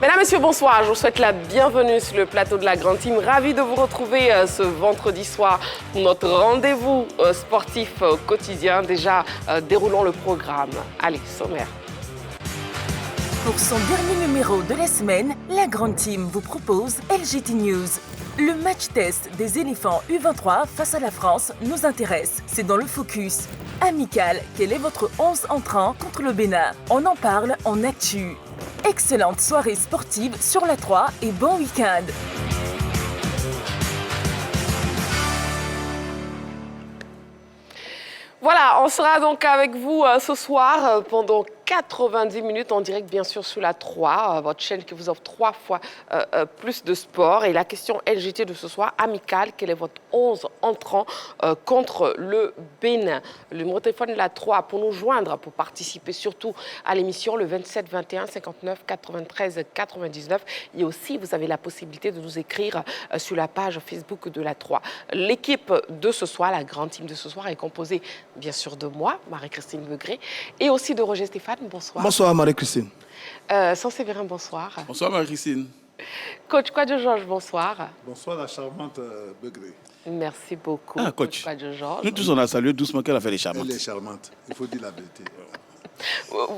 Mesdames, Messieurs, bonsoir. Je vous souhaite la bienvenue sur le plateau de la Grande Team. Ravi de vous retrouver ce vendredi soir pour notre rendez-vous sportif quotidien. Déjà, déroulons le programme. Allez, sommaire. Pour son dernier numéro de la semaine, la Grande Team vous propose LGT News. Le match test des éléphants U23 face à la France nous intéresse. C'est dans le focus. Amical, quel est votre 11 entrant contre le Bénin? On en parle en actu. Excellente soirée sportive sur la 3 et bon week-end. Voilà, on sera donc avec vous ce soir pendant 90 minutes en direct, bien sûr, sous la 3, votre chaîne qui vous offre 3 fois plus de sport. Et la question LGT de ce soir, amical, quel est votre 11 entrant contre le Bénin? Le numéro de téléphone de la 3 pour nous joindre, pour participer surtout à l'émission, le 27 21 59 93 99. Et aussi, vous avez la possibilité de nous écrire sur la page Facebook de la 3. L'équipe de ce soir, la grande team de ce soir, est composée, bien sûr, de moi, Marie-Christine Begré, et aussi de Roger Stéphane. Bonsoir. Bonsoir Marie-Christine. Saint-Séverin, bonsoir. Bonsoir Marie-Christine. Coach Kwadjo-Georges, bonsoir. Bonsoir la charmante Begré. Merci beaucoup. Ah, coach. Kwadjo-Georges. Nous tous on a salué doucement qu'elle a fait les charmantes. Elle est charmante, il faut dire la vérité.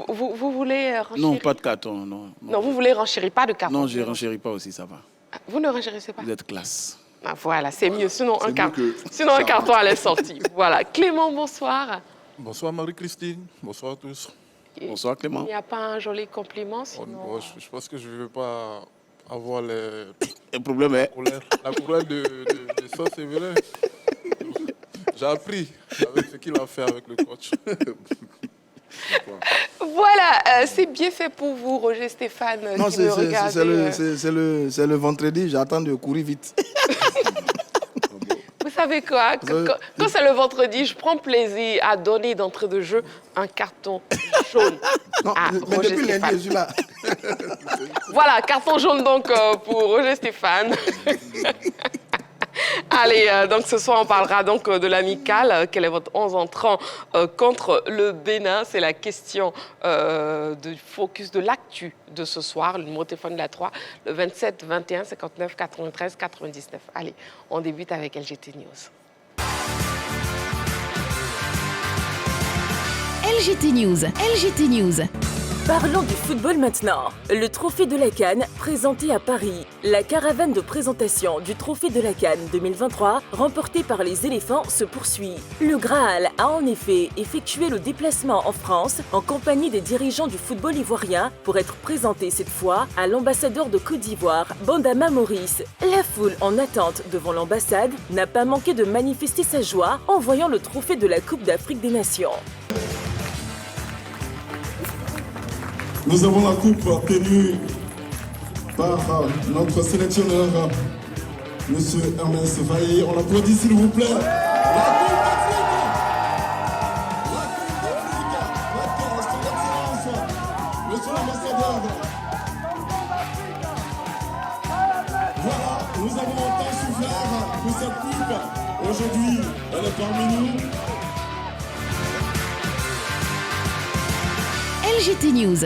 Vous voulez renchérir? Non, pas de carton, non. Non, vous voulez renchérir, pas de carton. Non, je ne renchéris pas aussi, ça va. Vous ne renchérissez pas? Vous êtes classe. Ah, voilà, c'est mieux. Sinon, un que... carton allait sortir. Voilà. Clément, bonsoir. Bonsoir Marie-Christine, bonsoir à tous. Bonsoir Clément. Il n'y a pas un joli compliment, sinon... Je pense que je ne veux pas avoir Le problème est... la couleur de Saint-Séverin. J'ai appris avec ce qu'il a fait avec le coach. Voilà, c'est bien fait pour vous, Roger Stéphane. Non, qui me regardez, c'est le vendredi, j'attends de courir vite. Vous savez quoi? Quand c'est le vendredi, je prends plaisir à donner d'entrée de jeu un carton jaune. Non, à mais Roger depuis lundi, Stéphane. je suis là. Voilà, carton jaune donc pour Roger Stéphane. Allez, donc ce soir, on parlera donc de l'amical. Quel est votre 11 entrant contre le Bénin? C'est la question du focus de l'actu de ce soir. Le numéro de téléphone de la 3, le 27 21 59 93 99. Allez, on débute avec LGT News. LGT News. LGT News. Parlons du football maintenant. Le Trophée de la CAN, présenté à Paris. La caravane de présentation du Trophée de la CAN 2023, remportée par les éléphants, se poursuit. Le Graal a en effet effectué le déplacement en France en compagnie des dirigeants du football ivoirien pour être présenté cette fois à l'ambassadeur de Côte d'Ivoire, Bandama Maurice. La foule en attente devant l'ambassade n'a pas manqué de manifester sa joie en voyant le trophée de la Coupe d'Afrique des Nations. Nous avons la coupe tenue par notre sélectionneur, M. Ernest Vaillé. On l'applaudit s'il vous plaît. La Coupe d'Afrique. La Coupe d'Afrique. D'accord, son excellence, monsieur l'ambassadeur. Voilà, nous avons tant souffert pour cette coupe. Aujourd'hui, elle est parmi nous. LGT News.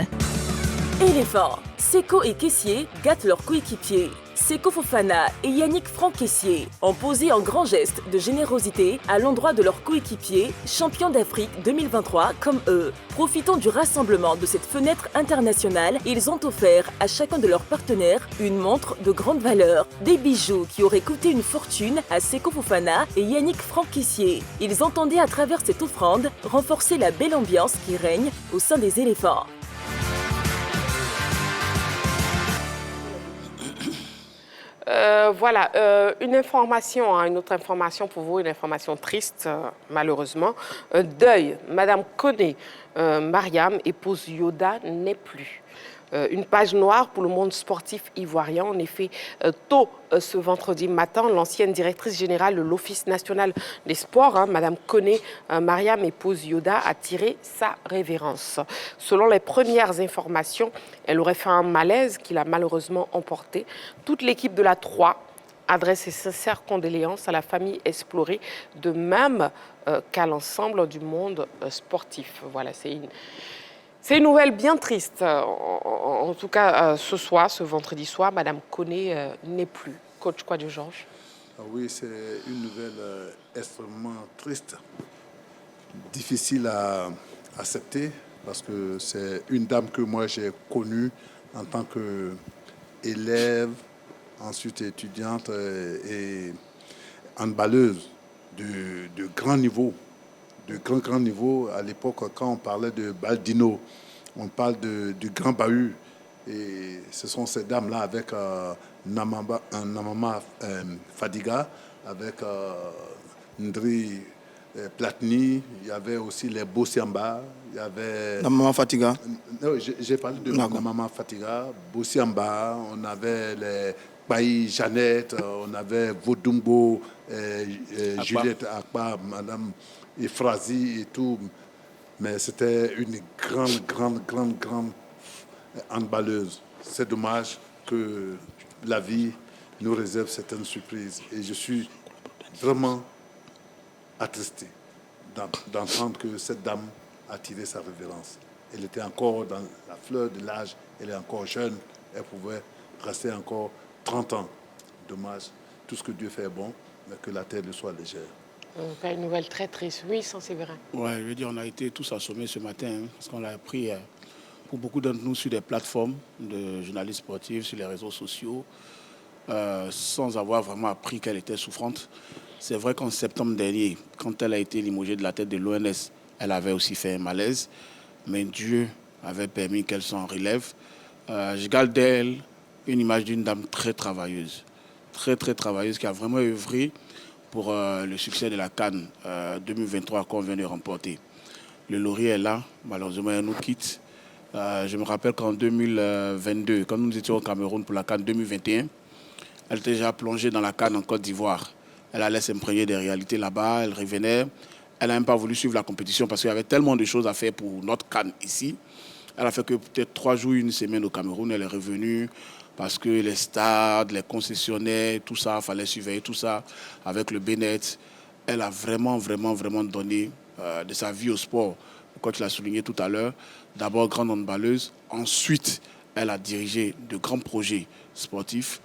Éléphant, Seko et Kessié gâtent leurs coéquipiers. Seko Fofana et Yannick Franck-Kessié ont posé un grand geste de générosité à l'endroit de leurs coéquipiers, champions d'Afrique 2023 comme eux. Profitant du rassemblement de cette fenêtre internationale, ils ont offert à chacun de leurs partenaires une montre de grande valeur. Des bijoux qui auraient coûté une fortune à Seko Fofana et Yannick Franck-Kessié. Ils entendaient à travers cette offrande renforcer la belle ambiance qui règne au sein des éléphants. Voilà, une information, une autre information pour vous, une information triste, malheureusement. Deuil, Madame Koné, Mariam, épouse Yoda, n'est plus. Une page noire pour le monde sportif ivoirien. En effet, tôt ce vendredi matin, l'ancienne directrice générale de l'Office national des sports, Madame Koné Mariam, épouse Yoda, a tiré sa révérence. Selon les premières informations, elle aurait fait un malaise qui l'a malheureusement emporté. Toute l'équipe de la 3 adresse ses sincères condoléances à la famille explorée, de même qu'à l'ensemble du monde sportif. Voilà, c'est C'est une nouvelle bien triste. En tout cas, ce soir, ce vendredi soir, Madame Koné n'est plus. Coach Kouadio-Georges. Ah oui, c'est une nouvelle extrêmement triste, difficile à accepter, parce que c'est une dame que moi j'ai connue en tant qu'élève, ensuite étudiante et handballeuse de grand niveau. De grand niveau. À l'époque, quand on parlait de Baldino, on parle du Grand Bahut. Et ce sont ces dames-là avec Namama Fadiga, avec Ndri Platini, il y avait aussi les Bossiamba, il y avait... Namama Fatiga. Non, j'ai parlé de Namama Fatiga, Bossiamba, on avait les Bailly Jeannette, on avait Vodumbo, Juliette Akpa, Madame Efrazi et tout. Mais c'était une grande handballeuse. C'est dommage que la vie nous réserve certaines surprises. Et je suis vraiment attristé d'entendre que cette dame a tiré sa révérence. Elle était encore dans la fleur de l'âge, elle est encore jeune, elle pouvait rester encore 30 ans. Dommage, tout ce que Dieu fait est bon, mais que la terre le soit légère. Une nouvelle très triste. Oui, sans Séverin. Ouais, je veux dire, on a été tous assommés ce matin, hein, parce qu'on l'a appris pour beaucoup d'entre nous sur des plateformes de journalistes sportifs, sur les réseaux sociaux, sans avoir vraiment appris qu'elle était souffrante. C'est vrai qu'en septembre dernier, quand elle a été limogée de la tête de l'ONS, elle avait aussi fait un malaise, mais Dieu avait permis qu'elle s'en relève. Je garde d'elle une image d'une dame très travailleuse, très travailleuse, qui a vraiment œuvré pour le succès de la CAN 2023 qu'on vient de remporter. Le laurier est là, malheureusement elle nous quitte. Je me rappelle qu'en 2022, quand nous étions au Cameroun pour la CAN 2021, elle était déjà plongée dans la CAN en Côte d'Ivoire. Elle allait s'imprégner des réalités là-bas, elle revenait. Elle n'a même pas voulu suivre la compétition parce qu'il y avait tellement de choses à faire pour notre CAN ici. Elle a fait que peut-être 3 jours, une semaine au Cameroun. Elle est revenue parce que les stades, les concessionnaires, tout ça, il fallait surveiller tout ça avec le Bénet. Elle a vraiment donné de sa vie au sport. Comme tu l'as souligné tout à l'heure, d'abord grande handballeuse, ensuite elle a dirigé de grands projets sportifs.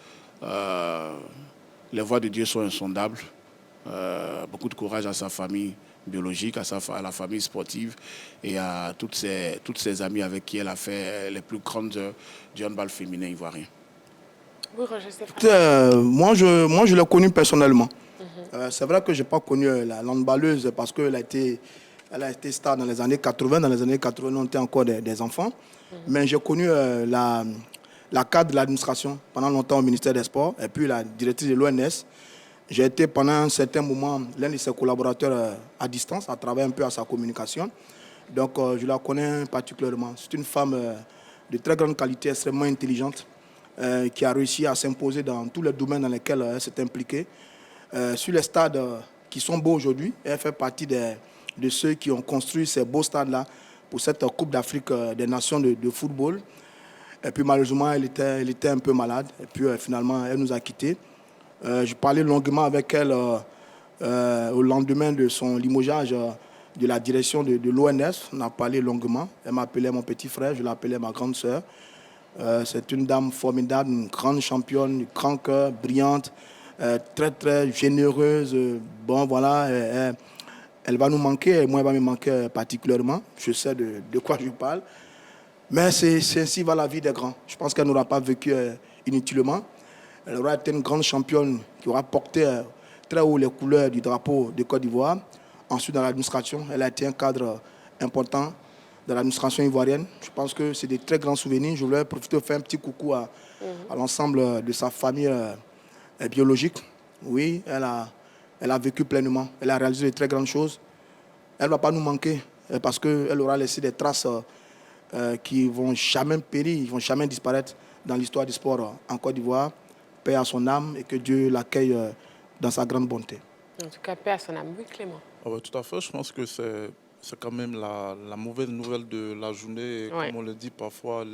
Les voies de Dieu sont insondables. Beaucoup de courage à sa famille biologique, à la famille sportive et à toutes ses amies avec qui elle a fait les plus grandes heures du handball féminin ivoirien. Oui, Roger Stéphane. Moi, je l'ai connue personnellement. C'est vrai que je n'ai pas connu la handballeuse parce qu'elle a été star dans les années 80. Dans les années 80, on était encore des enfants. Mais j'ai connu la cadre de l'administration pendant longtemps au ministère des Sports et puis la directrice de l'ONS. J'ai été pendant un certain moment l'un de ses collaborateurs à distance, à travers un peu à sa communication. Donc je la connais particulièrement. C'est une femme de très grande qualité, extrêmement intelligente, qui a réussi à s'imposer dans tous les domaines dans lesquels elle s'est impliquée. Sur les stades qui sont beaux aujourd'hui, elle fait partie de ceux qui ont construit ces beaux stades-là pour cette Coupe d'Afrique des Nations de football. Et puis malheureusement, elle était un peu malade. Et puis finalement, elle nous a quittés. Je parlais longuement avec elle au lendemain de son limogeage de la direction de l'ONS. On a parlé longuement. Elle m'appelait mon petit frère, je l'appelais ma grande sœur. C'est une dame formidable, une grande championne, un grand cœur, brillante, très généreuse. Bon, voilà, elle va nous manquer, et moi, elle va me manquer particulièrement. Je sais de quoi je parle. Mais c'est ainsi va la vie des grands. Je pense qu'elle n'aura pas vécu inutilement. Elle aura été une grande championne qui aura porté très haut les couleurs du drapeau de Côte d'Ivoire. Ensuite, dans l'administration, elle a été un cadre important de l'administration ivoirienne. Je pense que c'est des très grands souvenirs. Je voulais profiter de faire un petit coucou à l'ensemble de sa famille biologique. Oui, elle a vécu pleinement. Elle a réalisé de très grandes choses. Elle ne va pas nous manquer parce qu'elle aura laissé des traces qui ne vont jamais périr, qui ne vont jamais disparaître dans l'histoire du sport en Côte d'Ivoire. Paix à son âme et que Dieu l'accueille dans sa grande bonté. En tout cas, paix à son âme. Oui, Clément. Ah ouais, tout à fait. Je pense que c'est quand même la mauvaise nouvelle de la journée. Et comme on le dit parfois,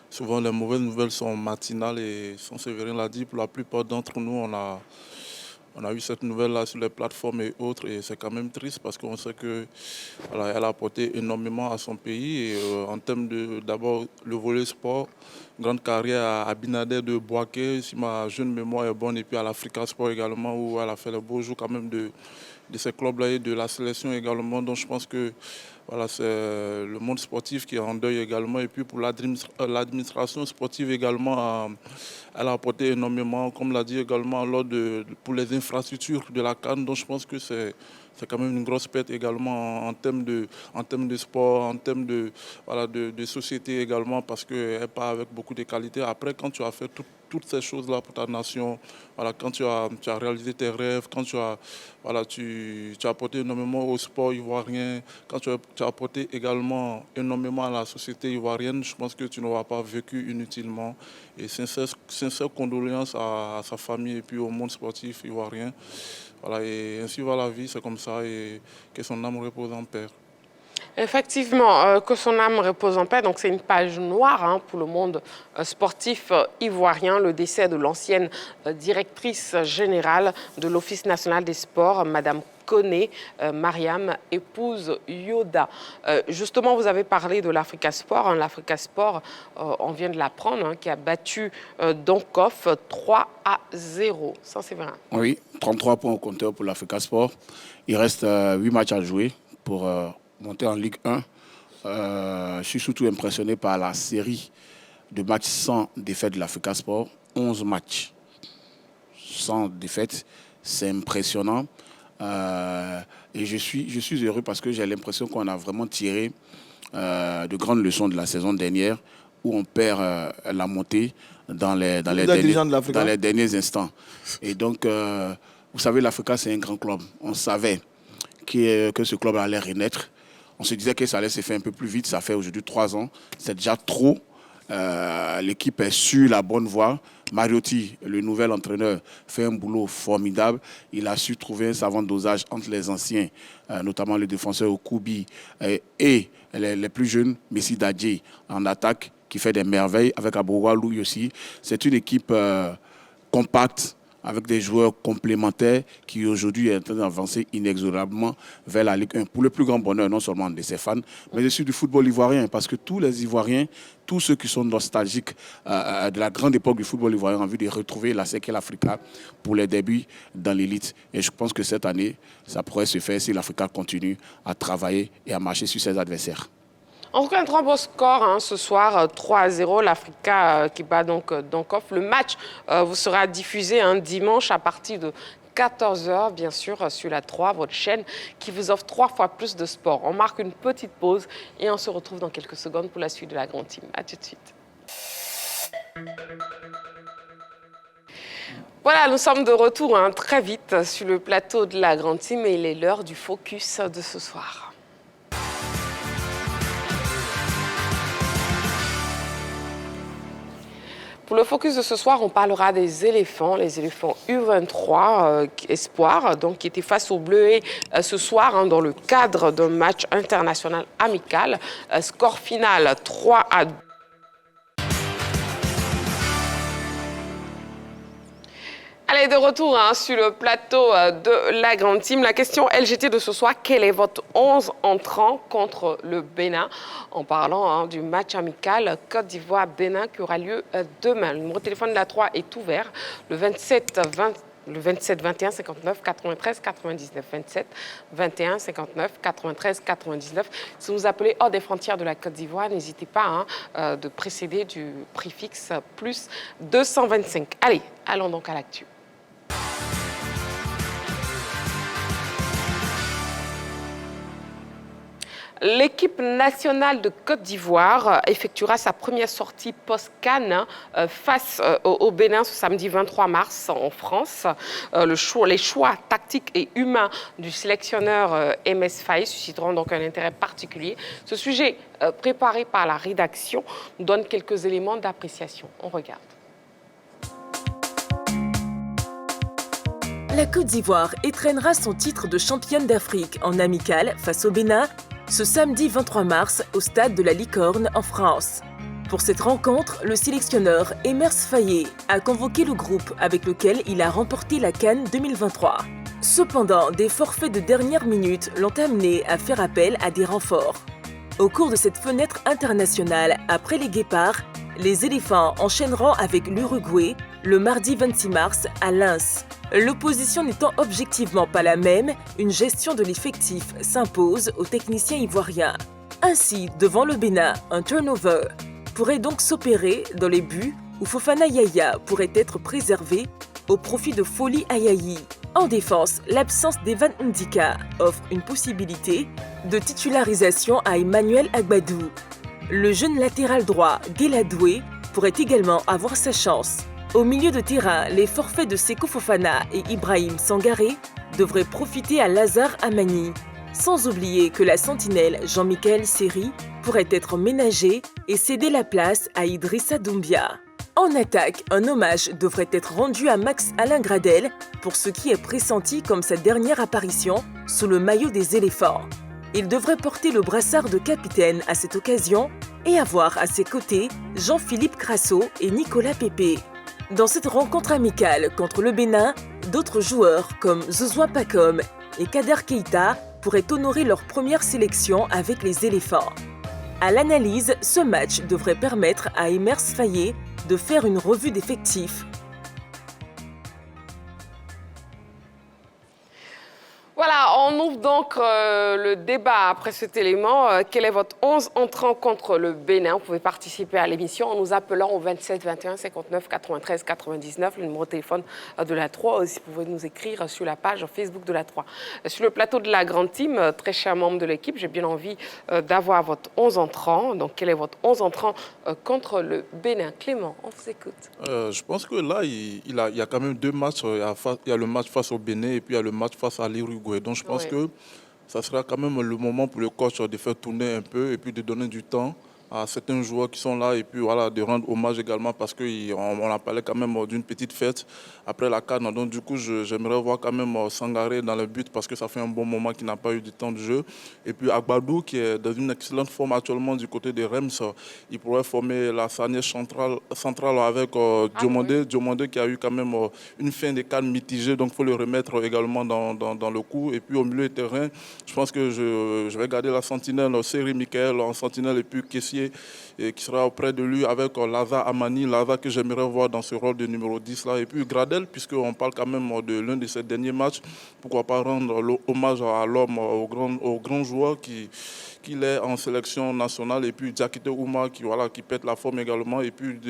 souvent les mauvaises nouvelles sont matinales. Et sans Séverin l'a dit, pour la plupart d'entre nous, on a eu cette nouvelle-là sur les plateformes et autres, et c'est quand même triste parce qu'on sait que voilà, elle a apporté énormément à son pays. Et, en termes de, d'abord, le volley sport, grande carrière à Abinader de Boaké, si ma jeune mémoire est bonne, et puis à l'Africa Sport également, où elle a fait le beau jour quand même de ces clubs-là et de la sélection également. Donc je pense que voilà, c'est le monde sportif qui est en deuil également. Et puis pour l'administration sportive également, elle a apporté énormément, comme l'a dit également, pour les infrastructures de la CAN. Donc je pense que c'est quand même une grosse perte également en termes de sport, en termes de société également, parce qu'elle part avec beaucoup de qualités. Après, quand tu as fait toutes ces choses-là pour ta nation, voilà, quand tu as réalisé tes rêves, quand tu as apporté énormément au sport ivoirien, quand tu as apporté également énormément à la société ivoirienne, je pense que tu n'auras pas vécu inutilement. Et sincères condoléances à sa famille et puis au monde sportif ivoirien. Voilà, et ainsi va la vie, c'est comme ça, et que son âme repose en paix. Effectivement, que son âme repose en paix. Donc c'est une page noire pour le monde sportif ivoirien. Le décès de l'ancienne directrice générale de l'Office national des sports, Madame Koné, Mariam, épouse Yoda. Justement, vous avez parlé de l'Africa Sport. L'Africa Sport, on vient de l'apprendre, qui a battu Donkoff 3-0. Ça, c'est vrai. Oui, 33 points au compteur pour l'Africa Sport. Il reste 8 matchs à jouer pour monter en Ligue 1. Je suis surtout impressionné par la série de matchs sans défaite de l'Africa Sport. 11 matchs sans défaite. C'est impressionnant. Et je suis heureux parce que j'ai l'impression qu'on a vraiment tiré de grandes leçons de la saison dernière où on perd la montée dans les derniers instants. Et donc, vous savez, l'Africa, c'est un grand club. On savait que ce club allait renaître. On se disait que ça allait se faire un peu plus vite. Ça fait aujourd'hui 3 ans. C'est déjà trop. L'équipe est sur la bonne voie. Mariotti, le nouvel entraîneur, fait un boulot formidable. Il a su trouver un savant dosage entre les anciens, notamment le défenseur Okubi et les plus jeunes, Messi Dadje, en attaque, qui fait des merveilles, avec Aboua Louis aussi. C'est une équipe compacte, avec des joueurs complémentaires qui aujourd'hui est en train d'avancer inexorablement vers la Ligue 1. Pour le plus grand bonheur, non seulement de ses fans, mais aussi du football ivoirien. Parce que tous les Ivoiriens, tous ceux qui sont nostalgiques de la grande époque du football ivoirien ont envie de retrouver la Sekel Africa pour les débuts dans l'élite. Et je pense que cette année, ça pourrait se faire si l'Africa continue à travailler et à marcher sur ses adversaires. En tout cas, un très beau score ce soir, 3-0, l'Africa qui bat donc Donkoff. Le match vous sera diffusé dimanche à partir de 14h, bien sûr, sur la 3, votre chaîne qui vous offre 3 fois plus de sport. On marque une petite pause et on se retrouve dans quelques secondes pour la suite de la Grande Team. A tout de suite. Voilà, nous sommes de retour très vite sur le plateau de la Grande Team et il est l'heure du focus de ce soir. Pour le focus de ce soir, on parlera des éléphants, les éléphants U23 Espoir, donc qui étaient face aux Bleuets ce soir dans le cadre d'un match international amical. Score final 3-2. Allez, de retour sur le plateau de la Grande Team. La question LGT de ce soir, quel est votre 11 entrant contre le Bénin? En parlant du match amical Côte d'Ivoire-Bénin qui aura lieu demain. Le numéro de téléphone de la 3 est ouvert, le 27 21 59 93 99. 27 21 59 93 99. Si vous appelez hors des frontières de la Côte d'Ivoire, n'hésitez pas de précéder du préfixe plus 225. Allez, allons donc à l'actu. L'équipe nationale de Côte d'Ivoire effectuera sa première sortie post-CAN face au Bénin ce samedi 23 mars en France. Les choix tactiques et humains du sélectionneur MS Faye susciteront donc un intérêt particulier. Ce sujet préparé par la rédaction nous donne quelques éléments d'appréciation. On regarde. La Côte d'Ivoire étrennera son titre de championne d'Afrique en amical face au Bénin ce samedi 23 mars au stade de la Licorne en France. Pour cette rencontre, le sélectionneur Emers Faye a convoqué le groupe avec lequel il a remporté la CAN 2023. Cependant, des forfaits de dernière minute l'ont amené à faire appel à des renforts. Au cours de cette fenêtre internationale, après les Guépards, les éléphants enchaîneront avec l'Uruguay le mardi 26 mars à Lens. L'opposition n'étant objectivement pas la même, une gestion de l'effectif s'impose aux techniciens ivoiriens. Ainsi, devant le Bénin, un turnover pourrait donc s'opérer dans les buts où Fofana Yaya pourrait être préservé au profit de Foli Ayayi. En défense, l'absence d'Evan Ndika offre une possibilité de titularisation à Emmanuel Agbadou. Le jeune latéral droit, Guéladoué, pourrait également avoir sa chance. Au milieu de terrain, les forfaits de Seko Fofana et Ibrahim Sangaré devraient profiter à Lazare Amani. Sans oublier que la sentinelle Jean-Michel Seri pourrait être ménagé et céder la place à Idrissa Doumbia. En attaque, un hommage devrait être rendu à Max Alain Gradel pour ce qui est pressenti comme sa dernière apparition sous le maillot des éléphants. Il devrait porter le brassard de capitaine à cette occasion et avoir à ses côtés Jean-Philippe Crasso et Nicolas Pépé. Dans cette rencontre amicale contre le Bénin, d'autres joueurs comme Zouzoua Pacom et Kader Keita pourraient honorer leur première sélection avec les éléphants. À l'analyse, ce match devrait permettre à Emers Faye de faire une revue d'effectifs. Voilà, on ouvre donc le débat après cet élément. Quel est votre 11 entrant contre le Bénin? Vous pouvez participer à l'émission en nous appelant au 27 21 59 93 99, le numéro de téléphone de la 3. Aussi, vous pouvez nous écrire sur la page Facebook de la 3. Sur le plateau de la grande team, très chers membres de l'équipe, j'ai bien envie d'avoir votre 11 entrant. Donc, quel est votre 11 entrant contre le Bénin? Clément, on vous écoute. Je pense que là, il y a quand même deux matchs. Il y a le match face au Bénin et puis il y a le match face à l'Uruguay. Donc je pense que ça sera quand même le moment pour le coach de faire tourner un peu et puis de donner du temps à certains joueurs qui sont là et puis voilà, de rendre hommage également parce qu'on a parlé quand même d'une petite fête après la CAN. Donc du coup, j'aimerais voir quand même Sangaré dans le but parce que ça fait un bon moment qu'il n'a pas eu du temps de jeu. Et puis Agbadou qui est dans une excellente forme actuellement du côté de Reims, il pourrait former la charnière centrale avec Diomandé qui a eu quand même une fin de CAN mitigée, donc il faut le remettre également dans le coup. Et puis au milieu de terrain, je pense que je vais garder la sentinelle Seri Michael en sentinelle et puis Kessié qui sera auprès de lui avec Lazare Amani, Lazare que j'aimerais voir dans ce rôle de numéro 10 là. Et puis Gradel, puisqu'on parle quand même de l'un de ses derniers matchs, pourquoi pas rendre hommage à l'homme, au grand joueur qu'il est en sélection nationale. Et puis Diakité Ouma qui pète la forme également. Et puis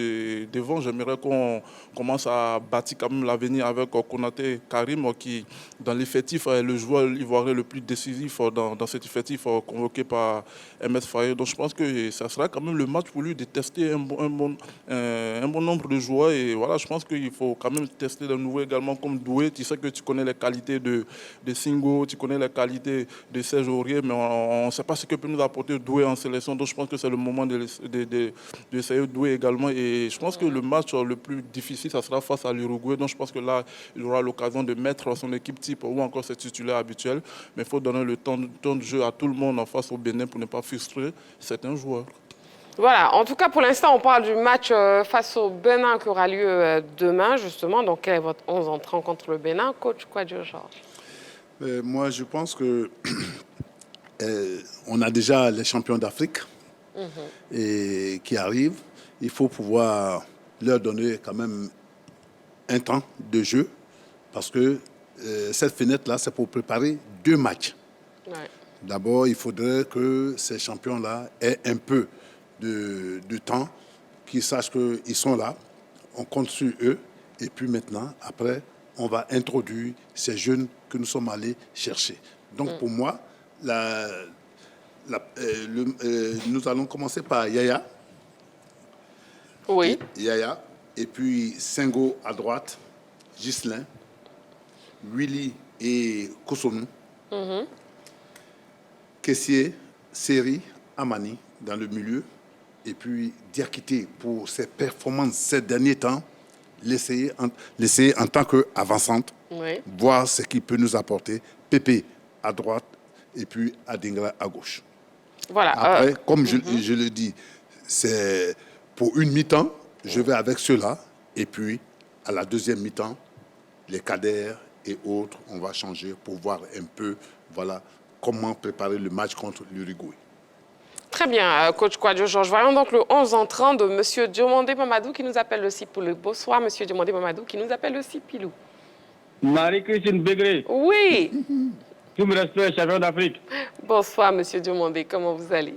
devant, j'aimerais qu'on commence à bâtir quand même l'avenir avec Konaté Karim qui, dans l'effectif, est le joueur ivoirien le plus décisif dans cet effectif convoqué par Emers Faye. Donc je pense que ça sera quand même le match pour lui de tester un bon nombre de joueurs. Et voilà, je pense qu'il faut quand même tester de nouveaux également comme Doué. Tu sais que tu connais les qualités de Singo, tu connais les qualités de Serge Aurier, mais on ne sait pas ce que peut nous apporter Doué en sélection. Donc je pense que c'est le moment d'essayer Doué également. Et je pense que le match le plus difficile, ça sera face à l'Uruguay. Donc je pense que là, il aura l'occasion de mettre son équipe type ou encore ses titulaires habituels. Mais il faut donner le temps de jeu à tout le monde en face au Bénin pour ne pas frustrer certains joueurs. Voilà, en tout cas, pour l'instant, on parle du match face au Bénin qui aura lieu demain, justement. Donc, quel est votre 11 entrant contre le Bénin? Coach Kouadio Georges. Moi, je pense que on a déjà les champions d'Afrique qui arrivent. Il faut pouvoir leur donner quand même un temps de jeu parce que cette fenêtre-là, c'est pour préparer 2 matchs. Ouais. D'abord, il faudrait que ces champions-là aient un peu de temps, qu'ils sachent qu'ils sont là, on compte sur eux, et puis maintenant, après, on va introduire ces jeunes que nous sommes allés chercher. Donc pour moi, nous allons commencer par Yaya. Oui. Yaya, et puis Sengo à droite, Ghislain, Willy et Kosonou, Kessié, Seri, Amani dans le milieu, et puis Diakité pour ses performances ces derniers temps, l'essayer en tant qu'avançante, voir ce qu'il peut nous apporter. Pépé à droite et puis Adingra à gauche. Voilà. Après, comme je le dis, pour une mi-temps, je vais avec ceux-là. Et puis, à la deuxième mi-temps, les cadres et autres, on va changer pour voir un peu comment préparer le match contre l'Uruguay. Très bien, coach Kouadio Georges. Voyons donc le 11 entrant de M. Diomandé Mamadou qui nous appelle le Sipilou. Bonsoir, M. Diomandé Mamadou qui nous appelle le Sipilou. Marie-Christine Bégré. Oui. Tout me respect, champion d'Afrique. Bonsoir, M. Diomandé. Comment vous allez?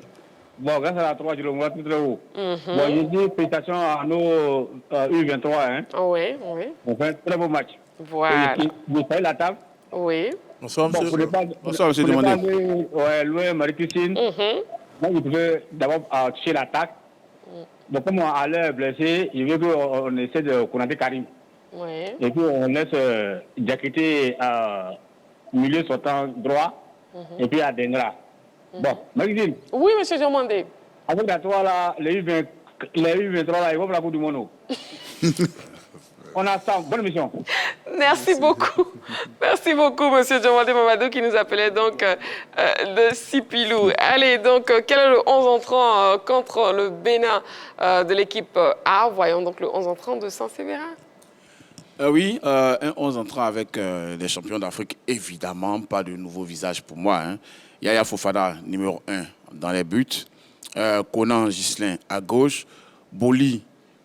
Bon, grâce à la 3, je le vois tout très haut. Bon, je dis félicitations à nos U23. Hein. Oui, oui. On fait un très beau match. Voilà. Vous savez la table? Oui. Bonsoir, monsieur. Bonsoir, monsieur Demandé. Ouais, loin, Marie-Christine. Moi, je pouvais d'abord toucher l'attaque. Donc, comme on a l'air blessé, je veux qu'on essaie de connaître Karim. Oui. Et puis, on laisse Diakité milieu sortant droit. Et puis, à Dengra. Bon, Marie-Christine. Oui, monsieur Diomandé. Avec la 3, là, les U23, là, ils vont pour la Coupe du Monde. On a ça. Bonne mission. Merci beaucoup. Merci beaucoup, monsieur Diomandé Mamadou, qui nous appelait donc de Sipilou. Allez, donc, quel est le 11 entrant contre le Bénin de l'équipe A? Voyons donc le 11 entrant de Saint-Séverin. Oui, un 11 entrant avec des champions d'Afrique, évidemment, pas de nouveau visage pour moi. Hein. Yaya Fofana, numéro 1 dans les buts. Conan Ghislain à gauche. Boli,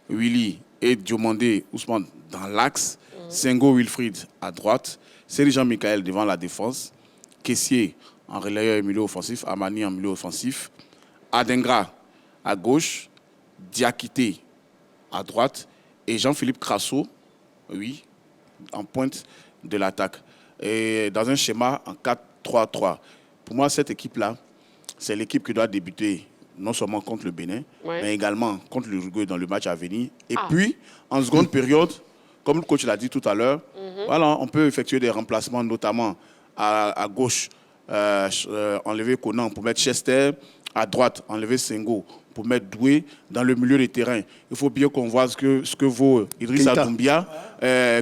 Willy et Diomandé Ousmane dans l'axe. Sengo Wilfried à droite. Seri Jean-Michel devant la défense. Kessier en relayeur et milieu offensif. Amani en milieu offensif. Adengra à gauche. Diakité à droite. Et Jean-Philippe Crasso, oui, en pointe de l'attaque. Et dans un schéma en 4-3-3. Pour moi, cette équipe-là, c'est l'équipe qui doit débuter non seulement contre le Bénin, mais également contre l'Uruguay dans le match à venir. Et puis, en seconde période, comme le coach l'a dit tout à l'heure, voilà, on peut effectuer des remplacements, notamment à gauche, enlever Conan pour mettre Chester, à droite, enlever Sengo pour mettre Doué dans le milieu des terrains. Il faut bien qu'on voit ce que vaut Idrissa Doumbia,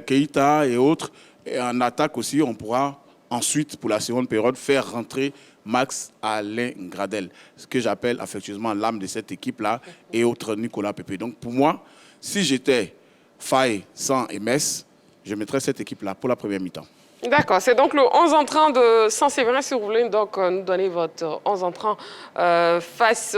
Keita et autres. Et en attaque aussi, on pourra ensuite, pour la seconde période, faire rentrer Max Alain Gradel, ce que j'appelle affectueusement l'âme de cette équipe-là, et autre Nicolas Pepe. Donc pour moi, si j'étais Faye, San et Metz, je mettrais cette équipe-là pour la première mi-temps. D'accord, c'est donc le 11 entrant de Saint-Séverin. Si vous voulez donc nous donner votre 11 entrant face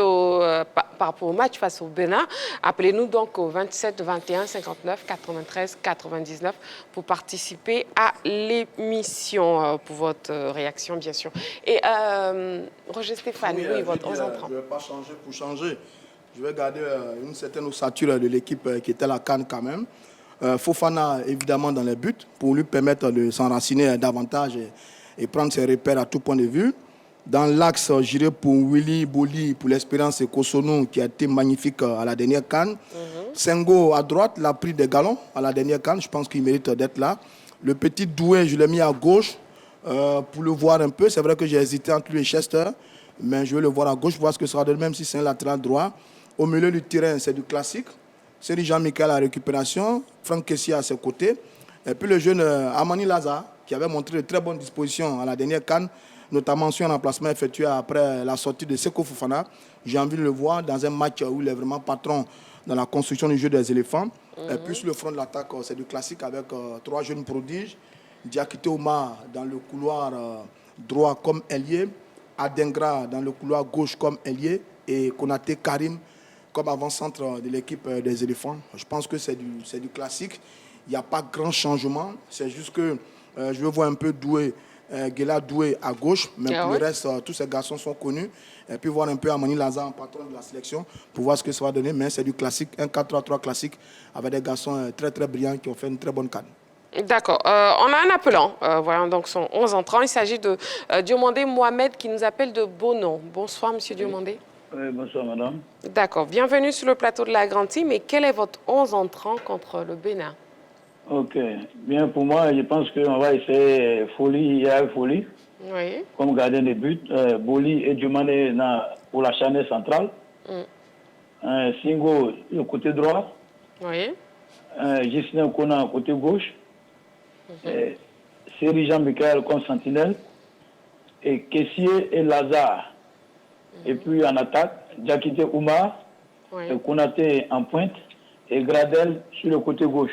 par rapport au match face au Bénin, appelez-nous donc au 27 21 59 93 99 pour participer à l'émission, pour votre réaction bien sûr. Et Roger Stéphane, oui, votre 11 entrant. Je ne vais pas changer pour changer. Je vais garder une certaine ossature de l'équipe qui était à la CAN quand même. Fofana, évidemment, dans les buts, pour lui permettre de s'enraciner davantage et prendre ses repères à tout point de vue. Dans l'axe, j'irai pour Willy Boli, pour l'Espérance et Kosonou, qui a été magnifique à la dernière CAN. Sengo, à droite, l'a pris des galons à la dernière CAN. Je pense qu'il mérite d'être là. Le petit Doué, je l'ai mis à gauche pour le voir un peu. C'est vrai que j'ai hésité entre lui et Chester, mais je vais le voir à gauche, voir ce que sera de même si c'est un latéral droit. Au milieu du terrain, c'est du classique. C'est Jean-Michel à la récupération, Franck Kessié à ses côtés. Et puis le jeune Amani Laza, qui avait montré de très bonnes dispositions à la dernière CAN, notamment sur un emplacement effectué après la sortie de Seko Fofana. J'ai envie de le voir dans un match où il est vraiment patron dans la construction du jeu des éléphants. Et puis sur le front de l'attaque, c'est du classique avec trois jeunes prodiges. Diakité Oumar dans le couloir droit comme ailier, Adengra dans le couloir gauche comme ailier et Konaté Karim comme avant-centre de l'équipe des éléphants. Je pense que c'est du classique. Il n'y a pas grand changement. C'est juste que je veux voir un peu Doué, Guéla Doué à gauche. Mais pour le reste, tous ces garçons sont connus. Et puis voir un peu Amani Laza en patron de la sélection pour voir ce que ça va donner. Mais c'est du classique, un 4-3-3 classique avec des garçons très très brillants qui ont fait une très bonne CAN. D'accord. On a un appelant. Voyons donc son 11 entrant. Il s'agit de Diomandé Mohamed qui nous appelle de Bonon. Bonsoir, monsieur Diomandé. Oui, bonsoir, madame. D'accord. Bienvenue sur le plateau de la Grande Team. Et quel est votre 11 entrant contre le Bénin? Ok. Bien, pour moi, je pense qu'on va essayer Folie et Folie. Oui. Comme gardien de but. Boli et Diomandé pour la charnière centrale. Singo, le côté droit. Oui. Gislain Kona, côté gauche. Seri Jean-Michel comme sentinelle. Et Kessié et Lazare. Et puis en attaque, Diakité Oumar, Oui. Konaté en pointe et Gradel sur le côté gauche.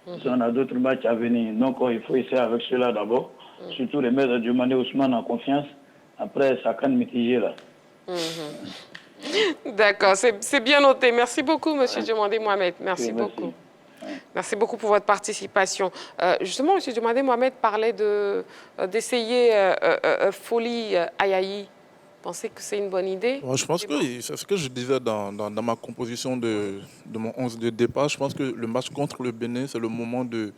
On a d'autres matchs à venir. Donc, il faut essayer avec cela d'abord. Surtout remettre Diomané Ousmane en confiance. Après, ça canne mitigé là. D'accord, c'est bien noté. Merci beaucoup, monsieur Diomandé Mohamed. Merci beaucoup. Merci beaucoup pour votre participation. Justement, monsieur Diomandé Mohamed parlait d'essayer Folie Ayayi. Vous pensez que c'est une bonne idée? Je pense que c'est ce que je disais dans ma composition de mon 11 de départ. Je pense que le match contre le Bénin, c'est le moment de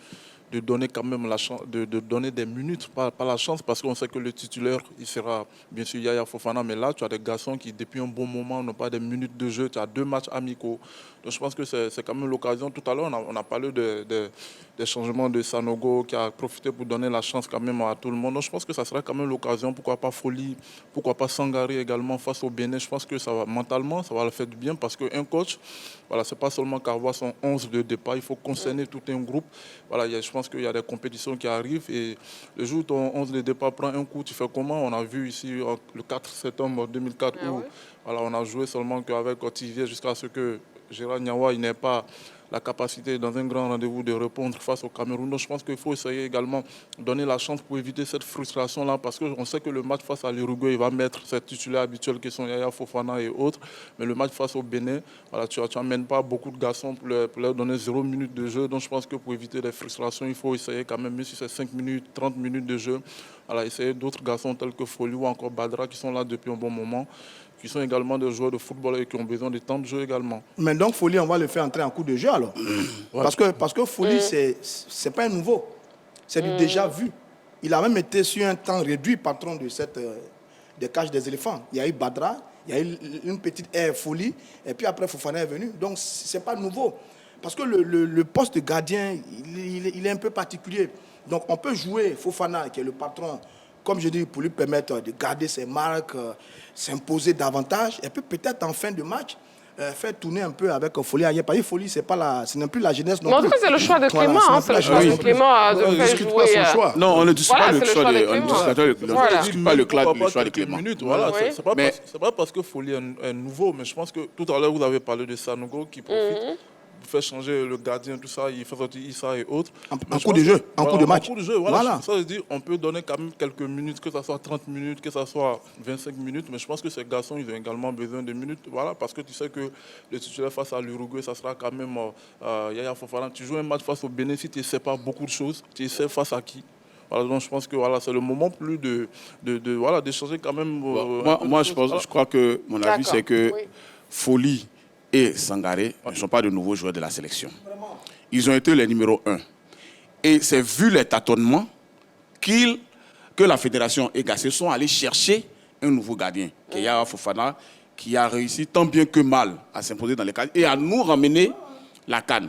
donner quand même la chance, de donner des minutes, pas la chance, parce qu'on sait que le titulaire, il sera bien sûr Yaya Fofana, mais là, tu as des garçons qui, depuis un bon moment, n'ont pas des minutes de jeu. Tu as 2 matchs amicaux. Donc, je pense que c'est quand même l'occasion. Tout à l'heure, on a parlé des changements de Sanogo qui a profité pour donner la chance quand même à tout le monde. Donc, je pense que ça sera quand même l'occasion. Pourquoi pas Folie, pourquoi pas Sangaré également face au Bénin. Je pense que ça va, mentalement, ça va le faire du bien parce qu'un coach, voilà, c'est pas seulement qu'avoir son 11 de départ, il faut concerner tout un groupe. Voilà, je pense qu'il y a des compétitions qui arrivent et le jour où ton 11 de départ prend un coup, tu fais comment? On a vu ici le 4 septembre 2004 où voilà, on a joué seulement qu'avec Otivier jusqu'à ce que Gérard Niawa n'ait pas la capacité dans un grand rendez-vous de répondre face au Cameroun. Donc je pense qu'il faut essayer également de donner la chance pour éviter cette frustration-là parce qu'on sait que le match face à l'Uruguay, il va mettre ses titulaires habituels qui sont Yaya Fofana et autres. Mais le match face au Bénin, voilà, tu n'amènes pas beaucoup de garçons pour leur donner 0 minute de jeu. Donc je pense que pour éviter les frustrations, il faut essayer quand même si c'est 5 minutes, 30 minutes de jeu, voilà, essayer d'autres garçons tels que Folie ou encore Badra qui sont là depuis un bon moment, qui sont également des joueurs de football et qui ont besoin de temps de jeu également. Mais donc Folie, on va le faire entrer en coup de jeu alors. Ouais. Parce que Folie, c'est pas un nouveau. C'est du déjà vu. Il a même été sur un temps réduit patron de des cages des éléphants. Il y a eu Badra, il y a eu une petite ère Folie, et puis après Fofana est venu. Donc c'est pas nouveau. Parce que le poste de gardien, il est un peu particulier. Donc on peut jouer Fofana, qui est le patron, comme je dis, pour lui permettre de garder ses marques, s'imposer davantage, et puis peut-être en fin de match, faire tourner un peu avec Folie ailleurs. Parce que Folie, ce n'est plus la jeunesse non plus. En tout cas, c'est le choix de Clément. Voilà, c'est le choix de Clément de faire jouer. Non, on ne discute pas le choix de Clément. Voilà, c'est pas parce que Folie est nouveau, mais je pense que tout à l'heure, vous avez parlé de Sanogo qui profite. Faire changer le gardien, tout ça, il fait sortir Issa et autres. En coup de jeu, en coup de match. En coup de jeu, voilà. Ça veut dire on peut donner quand même quelques minutes, que ce soit 30 minutes, que ce soit 25 minutes, mais je pense que ces garçons, ils ont également besoin de minutes, voilà, parce que tu sais que le titulaire face à l'Uruguay, ça sera quand même Yaya Fofana. Tu joues un match face au Bénin, si tu ne sais pas beaucoup de choses, tu sais face à qui? Voilà, donc je pense que voilà, c'est le moment plus d'échanger quand même. Moi, je crois que mon avis, c'est que Folie et Sangaré ne sont pas de nouveaux joueurs de la sélection. Ils ont été les numéros 1. Et c'est vu les tâtonnements que la fédération et Gassé sont allés chercher un nouveau gardien, Yaya Fofana, qui a réussi tant bien que mal à s'imposer dans les cadres et à nous ramener la CAN.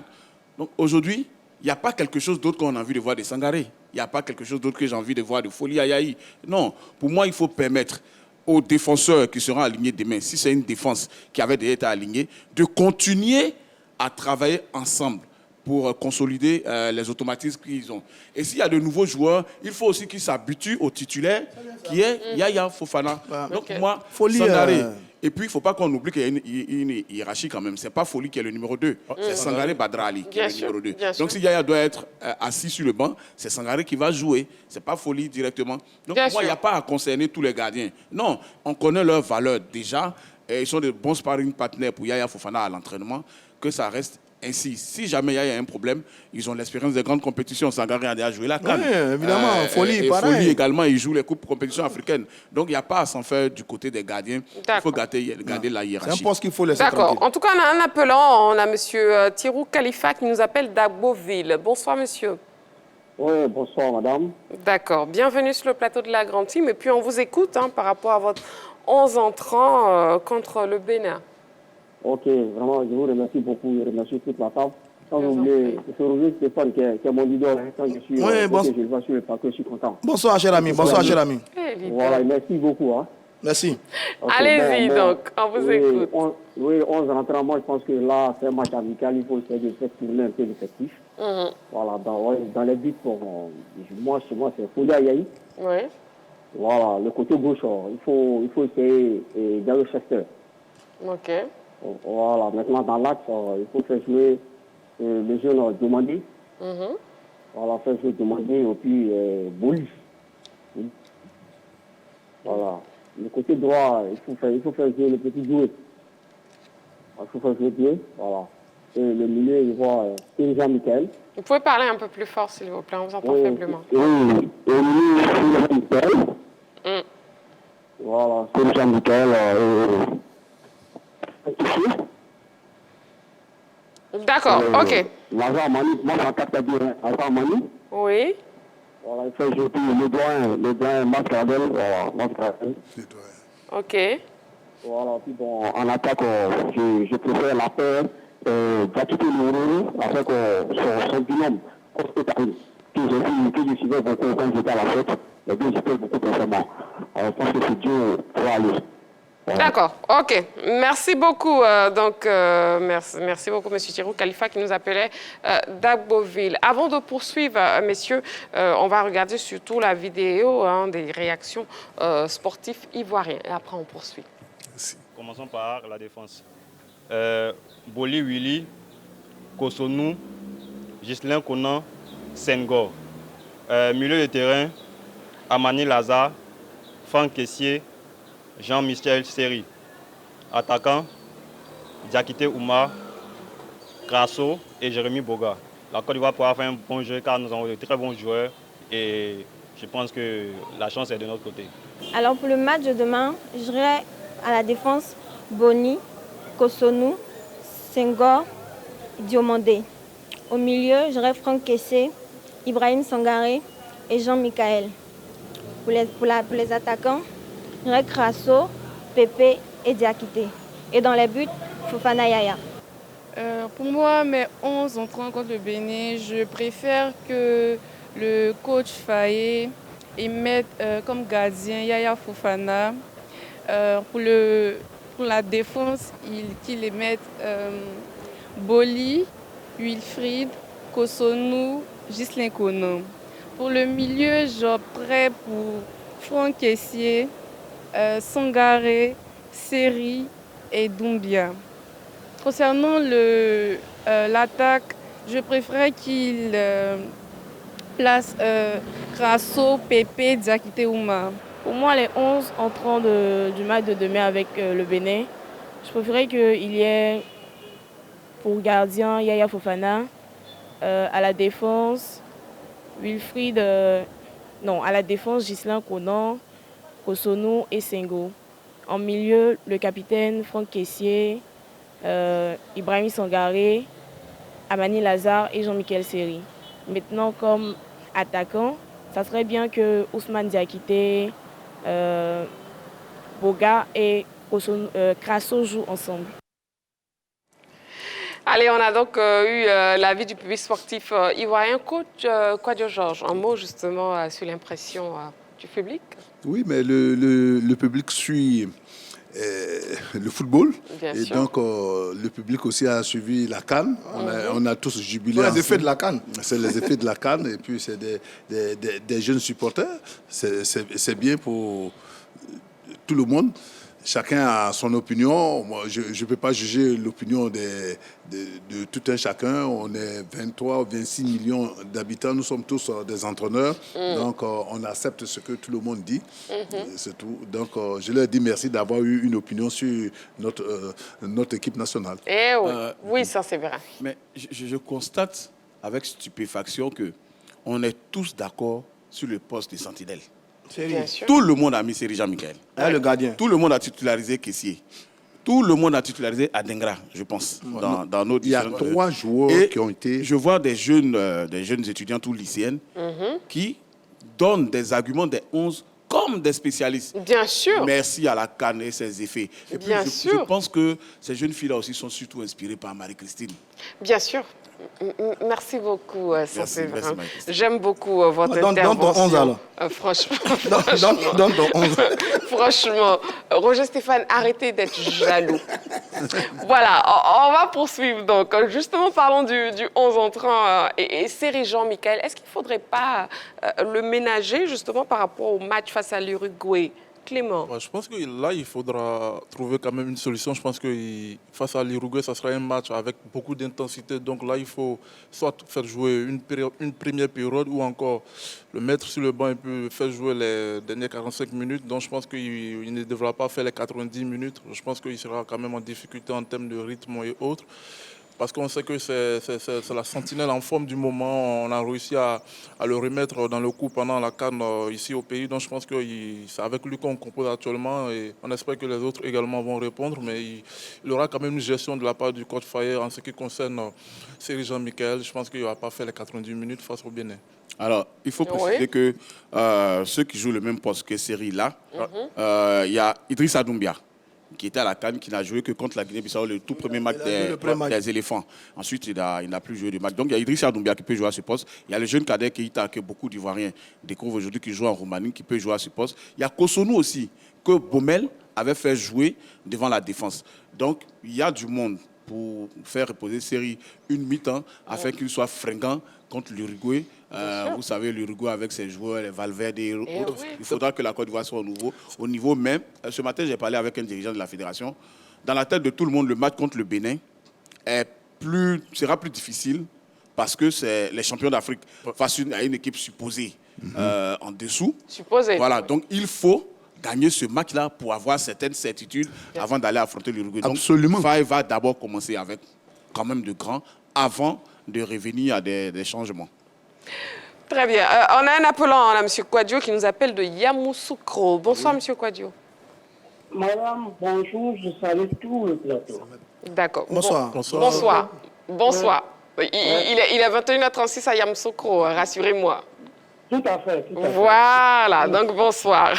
Donc aujourd'hui, il n'y a pas quelque chose d'autre qu'on a envie de voir de Sangaré. Il n'y a pas quelque chose d'autre que j'ai envie de voir de Folie Ayayi. Non, pour moi, il faut permettre aux défenseurs qui seront alignés demain, si c'est une défense qui avait déjà été alignée, de continuer à travailler ensemble pour consolider les automatismes qu'ils ont. Et s'il y a de nouveaux joueurs, il faut aussi qu'ils s'habituent au titulaire qui est Yaya Fofana. Donc moi, Sangaré. Et puis, il ne faut pas qu'on oublie qu'il y a une hiérarchie quand même. Ce n'est pas Folie qui est le numéro 2. C'est Sangaré Badra Ali qui est le numéro 2. Donc, si Yaya doit être assis sur le banc, c'est Sangaré qui va jouer. Ce n'est pas Folie directement. Donc, pour moi, il n'y a pas à concerner tous les gardiens. Non, on connaît leur valeur déjà. Et ils sont de bons sparring partners pour Yaya Fofana à l'entraînement. Que ça reste ainsi. Si jamais il y a un problème, ils ont l'expérience des grandes compétitions. Sangaré a déjà joué la CAN. Oui, évidemment. Folie, pareil. Folie également, il joue les coupes compétitions africaines. Donc, il n'y a pas à s'en faire du côté des gardiens. Il faut garder la hiérarchie. C'est un poste qu'il faut laisser D'accord. tranquille. En tout cas, on a un appelant. On a M. Thirou Khalifa qui nous appelle d'Agboville. Bonsoir, monsieur. Oui, bonsoir, madame. D'accord. Bienvenue sur le plateau de la Grande Team. Et puis, on vous écoute par rapport à votre 11 entrants contre le Bénin. Ok, vraiment, je vous remercie beaucoup. Je remercie toute la table. Quand vous voulez, c'est Roger Stéphane qui est mon idole. Quand je suis je le vois sur le parcours, je suis content. Bonsoir, cher ami. Bonsoir, cher ami. Voilà, merci beaucoup. Hein. Merci. Okay, allez-y, donc, on vous écoute. 11 rentrants, moi, je pense que là, c'est un match amical. Il faut essayer de faire tourner un peu l'effectif. Voilà, dans les buts, moi, chez moi, c'est Folie Ayayi. Oui. Voilà, le côté gauche, il faut essayer Dario Chester. Ok. Voilà, maintenant dans l'axe, il faut faire jouer le jeune Domandé. Voilà, faire jouer Domandé et puis Boli. Voilà. Le côté droit, il faut faire jouer le petit jouet. Il faut faire jouer Dieu, voilà. Et le milieu, je vois Jean-Michel. Vous pouvez parler un peu plus fort, s'il vous plaît, on vous entend faiblement. Oui, et le milieu, Jean-Michel. Voilà, c'est Jean-Michel. D'accord, ok. L'agent Mani, moi, je capte bien l'agent Mani. Oui. Voilà, il fait jouer le doyen Mascardel. Voilà, Mascardel. Ok. Voilà, puis bon, en attaque, je préfère la paire d'Akité Lourou avec son binôme, Coste-Tari, que je suivais beaucoup quand j'étais à la fête, et bien j'étais beaucoup récemment. Je pense que c'est Dieu pour aller. D'accord, ok. Merci beaucoup. Merci beaucoup, M. Thierry Khalifa, qui nous appelait d'Agboville. Avant de poursuivre, messieurs, on va regarder surtout la vidéo des réactions sportives ivoiriennes. Et après, on poursuit. Commençons par la défense. Boli Willy, Kosonou, Ghislain Konan, Senghor. Milieu de terrain, Amani Lazare, Franck Kessié, Jean-Michel Seri. Attaquant, Diakité Oumar, Grasso et Jérémy Boga. La Côte d'Ivoire pourra faire un bon jeu car nous avons de très bons joueurs et je pense que la chance est de notre côté. Alors pour le match de demain, j'irai à la défense Boni, Kosonou, Senghor, Diomandé. Au milieu, j'irai Franck Kessé, Ibrahim Sangaré et Jean-Michel. Pour les attaquants, j'irai Grasso, Pépé et Diakité. Et dans les buts, Fofana Yaya. Pour moi, mes 11 entrants contre le Bénin, je préfère que le coach Faye mette comme gardien Yaya Fofana. Pour la défense, qu'il mette Boli, Wilfried, Kosonou, Ghislain Konan. Pour le milieu, j'opterais pour Franck Kessié, Sangaré, Seri et Doumbia. Concernant l'attaque, je préférerais qu'il place Grasso, Pépé, Diakité Oumar. Pour moi, les 11 entrants du match de demain avec le Bénin, je préférerais qu'il y ait pour gardien Yaya Fofana, à la défense Wilfried, à la défense Ghislain Konan, Kosonou et Senghor. En milieu, le capitaine Franck Kessié, Ibrahim Sangaré, Amani Lazare et Jean-Michel Seri. Maintenant, comme attaquant, ça serait bien que Ousmane Diakité, Boga et Grasso jouent ensemble. Allez, on a donc eu l'avis du public sportif ivoirien. Coach Kouadio Georges, un mot justement sur l'impression du public. Oui, mais le public suit le football. Bien et sûr. Donc, le public aussi a suivi la CAN. On a tous jubilé. C'est les effets de la CAN. C'est les effets de la CAN. Et puis, c'est des jeunes supporters. C'est bien pour tout le monde. Chacun a son opinion. Moi, je ne peux pas juger l'opinion de tout un chacun. On est 23 ou 26 millions d'habitants. Nous sommes tous des entraîneurs. Donc, on accepte ce que tout le monde dit. C'est tout. Donc, je leur dis merci d'avoir eu une opinion sur notre équipe nationale. Eh oui, oui, ça c'est vrai. Mais je constate avec stupéfaction qu'on est tous d'accord sur le poste de sentinelle. Tout le monde a mis Seri Jean-Michel. Le gardien. Tout le monde a titularisé Kessié. Tout le monde a titularisé Adengra, je pense, dans nos Il y a 3 joueurs qui ont été... Je vois des jeunes étudiantes ou lycéennes qui donnent des arguments des 11 comme des spécialistes. Bien sûr. Merci à la CAN et ses effets. Et puis, je pense que ces jeunes filles-là aussi sont surtout inspirées par Marie-Christine. Bien sûr. Merci beaucoup, Saint-Séverin. J'aime beaucoup votre intervention. Dans ton 11 alors. Franchement. Dans ton 11. Franchement, Roger Stéphane, arrêtez d'être jaloux. Voilà, on va poursuivre. Donc, justement, parlons du 11 entrant et Seri Jean-Michel. Est-ce qu'il ne faudrait pas le ménager justement par rapport au match face à l'Uruguay Clément. Ouais, je pense que là, il faudra trouver quand même une solution. Je pense que face à l'Uruguay, ça sera un match avec beaucoup d'intensité. Donc là, il faut soit faire jouer une première période ou encore le mettre sur le banc et puis faire jouer les dernières 45 minutes. Donc je pense qu'il ne devra pas faire les 90 minutes. Je pense qu'il sera quand même en difficulté en termes de rythme et autres. Parce qu'on sait que c'est la sentinelle en forme du moment. On a réussi à le remettre dans le coup pendant la CAN ici au pays. Donc je pense que c'est avec lui qu'on compose actuellement et on espère que les autres également vont répondre. Mais il aura quand même une gestion de la part du coach Faye en ce qui concerne Seri Jean-Michel. Je pense qu'il ne va pas faire les 90 minutes face au Bénin. Alors, il faut préciser que ceux qui jouent le même poste que Seri là, il y a Idrissa Doumbia, qui était à la CAN, qui n'a joué que contre la Guinée-Bissau, le tout premier match des éléphants. Ensuite, il n'a plus joué de match. Donc, il y a Idrissa Doumbia qui peut jouer à ce poste. Il y a le jeune cadet Keita, que beaucoup d'Ivoiriens découvrent aujourd'hui, qui joue en Roumanie, qui peut jouer à ce poste. Il y a Kosonou aussi, que Baumel avait fait jouer devant la défense. Donc, il y a du monde pour faire reposer Seri une mi-temps afin qu'il soit fringant contre l'Uruguay. Vous savez, l'Uruguay avec ses joueurs, les Valverde et autres, il faudra que la Côte d'Ivoire soit au niveau même. Ce matin, j'ai parlé avec un dirigeant de la fédération. Dans la tête de tout le monde, le match contre le Bénin sera plus difficile parce que c'est les champions d'Afrique face à une équipe supposée en dessous. Supposée. Voilà, donc il faut gagner ce match-là pour avoir certaines certitudes avant d'aller affronter l'Uruguay. Donc, Absolument. Faye va d'abord commencer avec quand même de grands avant de revenir à des changements. Très bien. On a un appelant, là, M. Kouadio, qui nous appelle de Yamoussoukro. Bonsoir, M. Kouadio. Madame, bonjour, je salue tout le plateau. D'accord. Bonsoir. Bonsoir. Il est 21h36 à Yamoussoukro, rassurez-moi. Tout à fait. Voilà, donc bonsoir.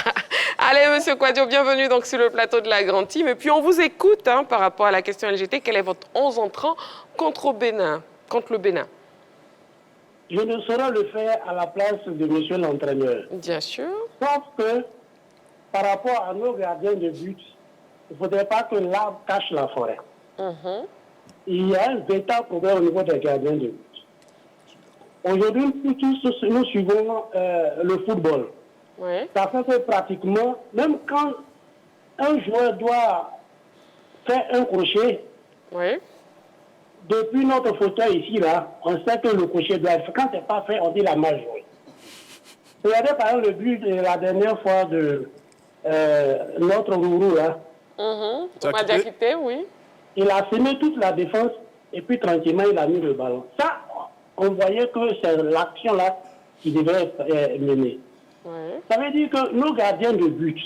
Allez, M. Kouadio, bienvenue donc sur le plateau de la Grande Team. Et puis, on vous écoute par rapport à la question LGT. Quel est votre 11 entrant contre le Bénin? Je ne saurais le faire à la place de monsieur l'entraîneur. Bien sûr. Sauf que, par rapport à nos gardiens de but, il ne faudrait pas que l'arbre cache la forêt. Il y a un véritable problème au niveau des gardiens de but. Aujourd'hui, nous suivons le football. Ça fait que pratiquement, même quand un joueur doit faire un crochet, depuis notre fauteuil ici, là, on sait que le crochet doit être fait. Quand ce n'est pas fait, on dit la mal joué. Regardez par exemple le but de la dernière fois de notre Rourou, là. Oui. Il a semé toute la défense et puis tranquillement, il a mis le ballon. Ça, on voyait que c'est l'action-là qui devait être menée. Ça veut dire que nos gardiens de but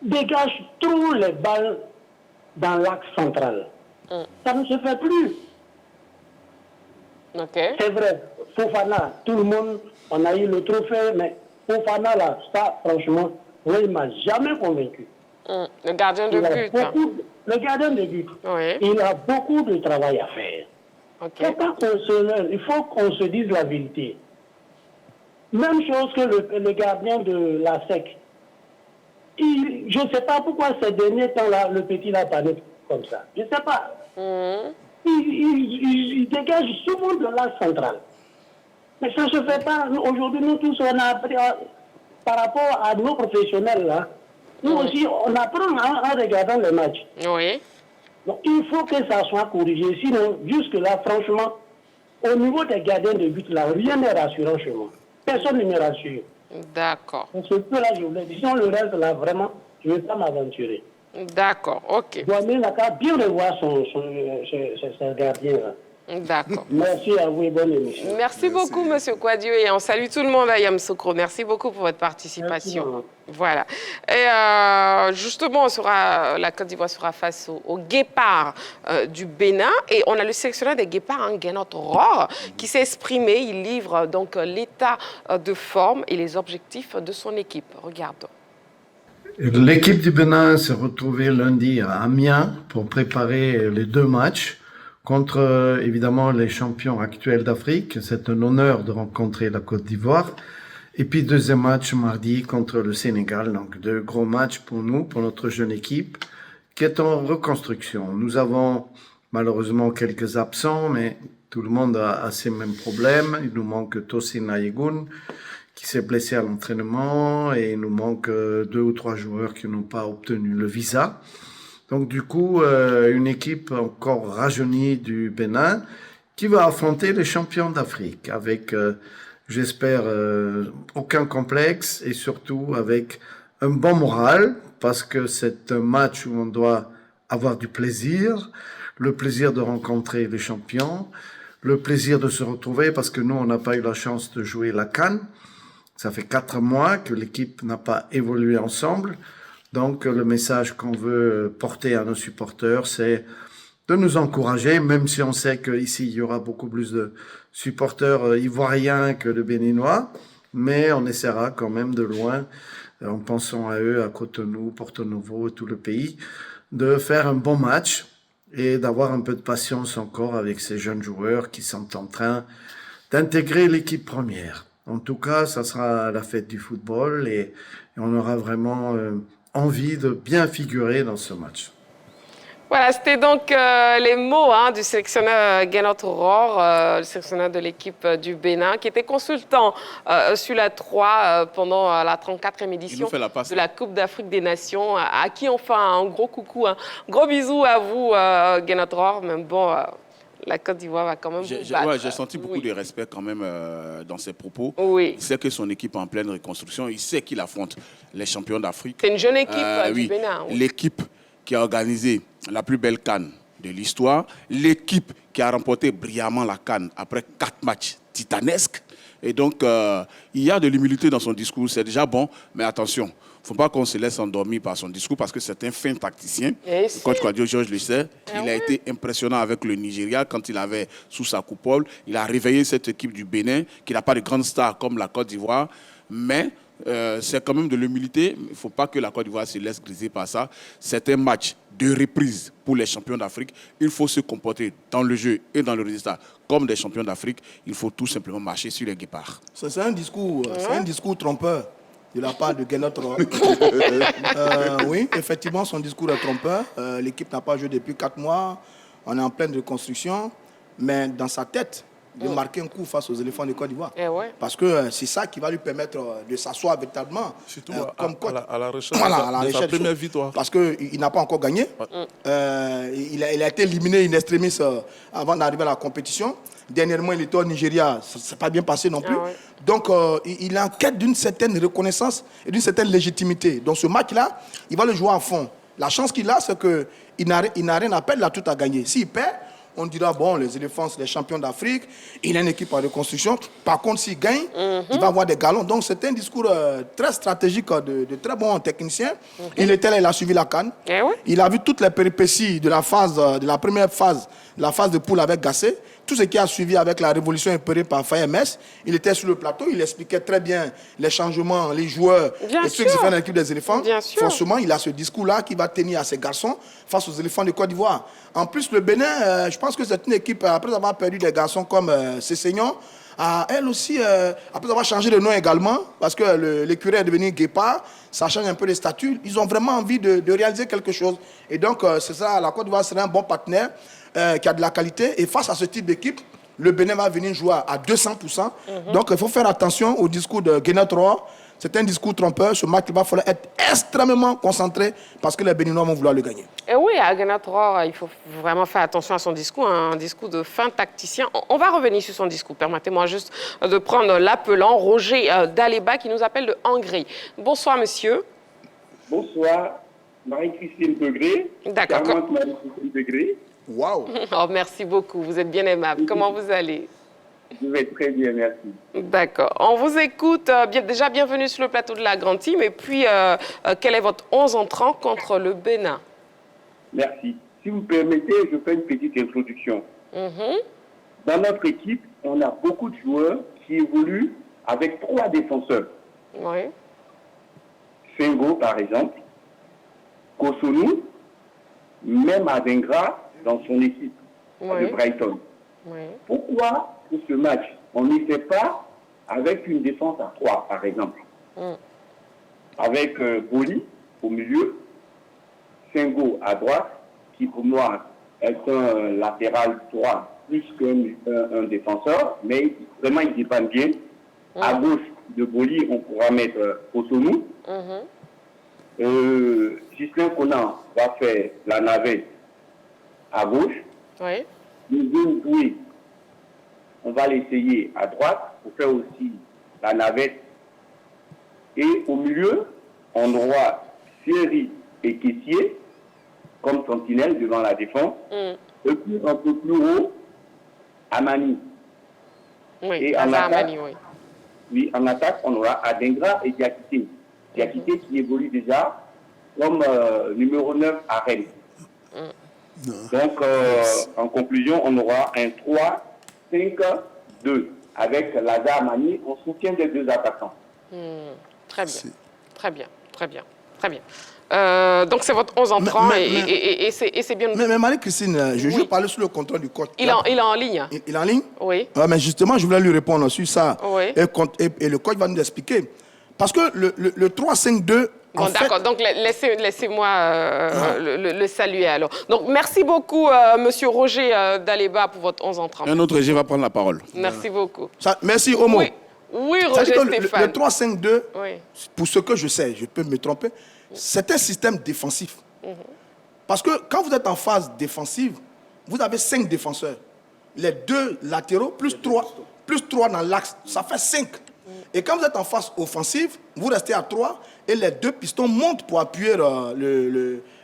dégagent trop les balles dans l'axe central. Ça ne se fait plus. C'est vrai, Fofana, tout le monde, on a eu le trophée, mais Fofana, là, ça, franchement, moi, il ne m'a jamais convaincu. Le gardien de but. Le gardien de but, il a beaucoup de travail à faire. Il faut qu'on se dise la vérité. Même chose que le gardien de la SEC. Je ne sais pas pourquoi ces derniers temps-là, le petit l'a pané comme ça. Je ne sais pas. Il dégage souvent de l'axe central. Mais ça ne se fait pas. Aujourd'hui, nous tous, on a appris par rapport à nos professionnels, là. Nous aussi, on apprend en regardant les matchs. Donc, il faut que ça soit corrigé. Sinon, jusque-là, franchement, au niveau des gardiens de but, là, rien n'est rassurant chez moi. Personne ne me rassure. D'accord. Ce peu-là, je voulais dire. Sinon, le reste, là, vraiment, je ne vais pas m'aventurer. D'accord, ok. Douanier n'a qu'à bien revoir son gardien-là. D'accord. Merci à vous et bonne émission. Merci beaucoup, M. Kouadio, et on salue tout le monde à Yamoussoukro. Merci beaucoup pour votre participation. Merci, voilà. Et justement, la Côte d'Ivoire sera face au Guépard du Bénin. Et on a le sélectionneur des Guépards, Guénot Rohr, qui s'est exprimé. Il livre donc l'état de forme et les objectifs de son équipe. Regardons. L'équipe du Bénin s'est retrouvée lundi à Amiens pour préparer les deux matchs contre évidemment les champions actuels d'Afrique. C'est un honneur de rencontrer la Côte d'Ivoire. Et puis deuxième match mardi contre le Sénégal. Donc deux gros matchs pour nous, pour notre jeune équipe qui est en reconstruction. Nous avons malheureusement quelques absents, mais tout le monde a ces mêmes problèmes. Il nous manque Tosin Ayegun qui s'est blessé à l'entraînement et il nous manque 2 ou 3 joueurs qui n'ont pas obtenu le visa. Donc du coup, une équipe encore rajeunie du Bénin qui va affronter les champions d'Afrique avec, j'espère, aucun complexe et surtout avec un bon moral parce que c'est un match où on doit avoir du plaisir, le plaisir de rencontrer les champions, le plaisir de se retrouver parce que nous, on n'a pas eu la chance de jouer la CAN. Ça fait 4 mois que l'équipe n'a pas évolué ensemble. Donc, le message qu'on veut porter à nos supporters, c'est de nous encourager, même si on sait qu'ici, il y aura beaucoup plus de supporters ivoiriens que de béninois. Mais on essaiera quand même de loin, en pensant à eux, à Cotonou, Porto Novo et tout le pays, de faire un bon match et d'avoir un peu de patience encore avec ces jeunes joueurs qui sont en train d'intégrer l'équipe première. En tout cas, ça sera la fête du football et on aura vraiment envie de bien figurer dans ce match. Voilà, c'était donc les mots du sélectionneur Guénot Aurore, le sélectionneur de l'équipe du Bénin, qui était consultant sur la 3 pendant la 34e édition de la Coupe d'Afrique des Nations, à qui on fait un gros coucou, un gros bisou à vous, Guénot Aurore. Mais bon, la Côte d'Ivoire va quand même vous battre. J'ai senti beaucoup de respect quand même dans ses propos. Oui. Il sait que son équipe est en pleine reconstruction. Il sait qu'il affronte les champions d'Afrique. C'est une jeune équipe du Bénin. Oui. L'équipe qui a organisé la plus belle CAN de l'histoire, l'équipe qui a remporté brillamment la CAN après 4 matchs titanesques. Et donc, il y a de l'humilité dans son discours, c'est déjà bon, mais attention, il ne faut pas qu'on se laisse endormir par son discours parce que c'est un fin tacticien. Le coach Kouadio Georges le sait, il a été impressionnant avec le Nigeria quand il avait sous sa coupole. Il a réveillé cette équipe du Bénin qui n'a pas de grandes stars comme la Côte d'Ivoire, mais c'est quand même de l'humilité. Il ne faut pas que la Côte d'Ivoire se laisse griser par ça. C'est un match de reprise pour les champions d'Afrique. Il faut se comporter dans le jeu et dans le résultat comme des champions d'Afrique. Il faut tout simplement marcher sur les guépards. C'est un discours trompeur de la part de Guénot Aurore. Oui, effectivement, son discours est trompeur. L'équipe n'a pas joué depuis 4 mois. On est en pleine reconstruction. Mais dans sa tête, de marquer un coup face aux éléphants de Côte d'Ivoire. Parce que c'est ça qui va lui permettre de s'asseoir véritablement comme coach. À la recherche de sa première victoire. Parce qu'il n'a pas encore gagné. Il a été éliminé in extremis avant d'arriver à la compétition. Dernièrement, il était au Nigeria. Ça ne s'est pas bien passé non plus. Donc, il est en quête d'une certaine reconnaissance et d'une certaine légitimité. Donc, ce match-là, il va le jouer à fond. La chance qu'il a, c'est qu'il n'a rien à perdre, il a tout à gagner. S'il perd, on dira, bon, les éléphants, c'est les champions d'Afrique. Il a une équipe en reconstruction. Par contre, s'il gagne, il va avoir des galons. Donc, c'est un discours très stratégique de très bons techniciens. Il était là, il a suivi la CAN. Il a vu toutes les péripéties de la première phase, la phase de poule avec Gassé. Tout ce qui a suivi avec la révolution opérée par FAMS. Il était sur le plateau, il expliquait très bien les changements, les joueurs, et ceux qui se font dans l'équipe des éléphants. Forcément, il a ce discours-là qui va tenir à ses garçons face aux éléphants de Côte d'Ivoire. En plus, le Bénin, je pense que c'est une équipe, après avoir perdu des garçons comme Cessignon, elle aussi, après avoir changé de nom également, parce que l'écurie est devenu Guépard, ça change un peu les statuts. Ils ont vraiment envie de réaliser quelque chose. Et donc, c'est ça, la Côte d'Ivoire serait un bon partenaire qui a de la qualité. Et face à ce type d'équipe, le Bénin va venir jouer à 200%. Donc, il faut faire attention au discours de Guénot Aurore. C'est un discours trompeur. Ce match, il va falloir être extrêmement concentré parce que les Béninois vont vouloir le gagner. Et oui, à Guénot Aurore, il faut vraiment faire attention à son discours, un discours de fin tacticien. On va revenir sur son discours. Permettez-moi juste de prendre l'appelant Roger Daléba qui nous appelle de Hongrie. Bonsoir, monsieur. Bonsoir, Marie-Christine Degré. D'accord. Marie-Christine Degré. Waouh. Oh, merci beaucoup, vous êtes bien aimable. Comment vous allez? Je vais très bien, merci. D'accord. On vous écoute. Déjà, bienvenue sur le plateau de la Grande Team. Et puis, quel est votre 11 entrant contre le Bénin? Merci. Si vous permettez, je fais une petite introduction. Dans notre équipe, on a beaucoup de joueurs qui évoluent avec 3 défenseurs. Oui. Sengo, par exemple, Kosonou, même Adengra dans son équipe de Brighton. Pourquoi, pour ce match, on n'y fait pas avec une défense à 3, par exemple? Avec Boli au milieu, Sengo à droite, qui pour moi est un latéral droit plus qu'un défenseur, mais vraiment il dépend bien. À gauche, de Boli, on pourra mettre Kosonou. Ghislain Conan va faire la navette à gauche. Oui. Doué, on va l'essayer à droite pour faire aussi la navette. Et au milieu, on aura Thierry et Kessié comme sentinelle devant la défense. Et puis un peu plus haut, Amani. Oui, et en attaque, Amani, oui. Oui, en attaque, on aura Adengra et Diakité. Diakité qui évolue déjà comme numéro 9 à Rennes. Donc, en conclusion, on aura un 3-5-2 avec Lazare Amani en soutien des deux attaquants. Très bien, très bien, très bien, très bien. Donc c'est votre 11 entrant et c'est bien. Mais Marie-Christine, je parler sur le contrôle du coach. Il est en ligne. Il est en ligne? Oui. Ouais, mais justement, je voulais lui répondre sur ça. Oui. Et le coach va nous expliquer. Parce que le 3-5-2... Bon, d'accord. Donc, laissez-moi le saluer alors. Donc, merci beaucoup, Monsieur Roger Daléba, pour votre 11 entrant. Un autre Roger va prendre la parole. Merci beaucoup. Merci, Omo. Oui, Roger Stéphane. Le 3-5-2, pour ce que je sais, je peux me tromper, c'est un système défensif. Parce que quand vous êtes en phase défensive, vous avez 5 défenseurs. Les 2 latéraux, plus 3 dans l'axe, ça fait 5. Et quand vous êtes en phase offensive, vous restez à 3 et les 2 pistons montent pour appuyer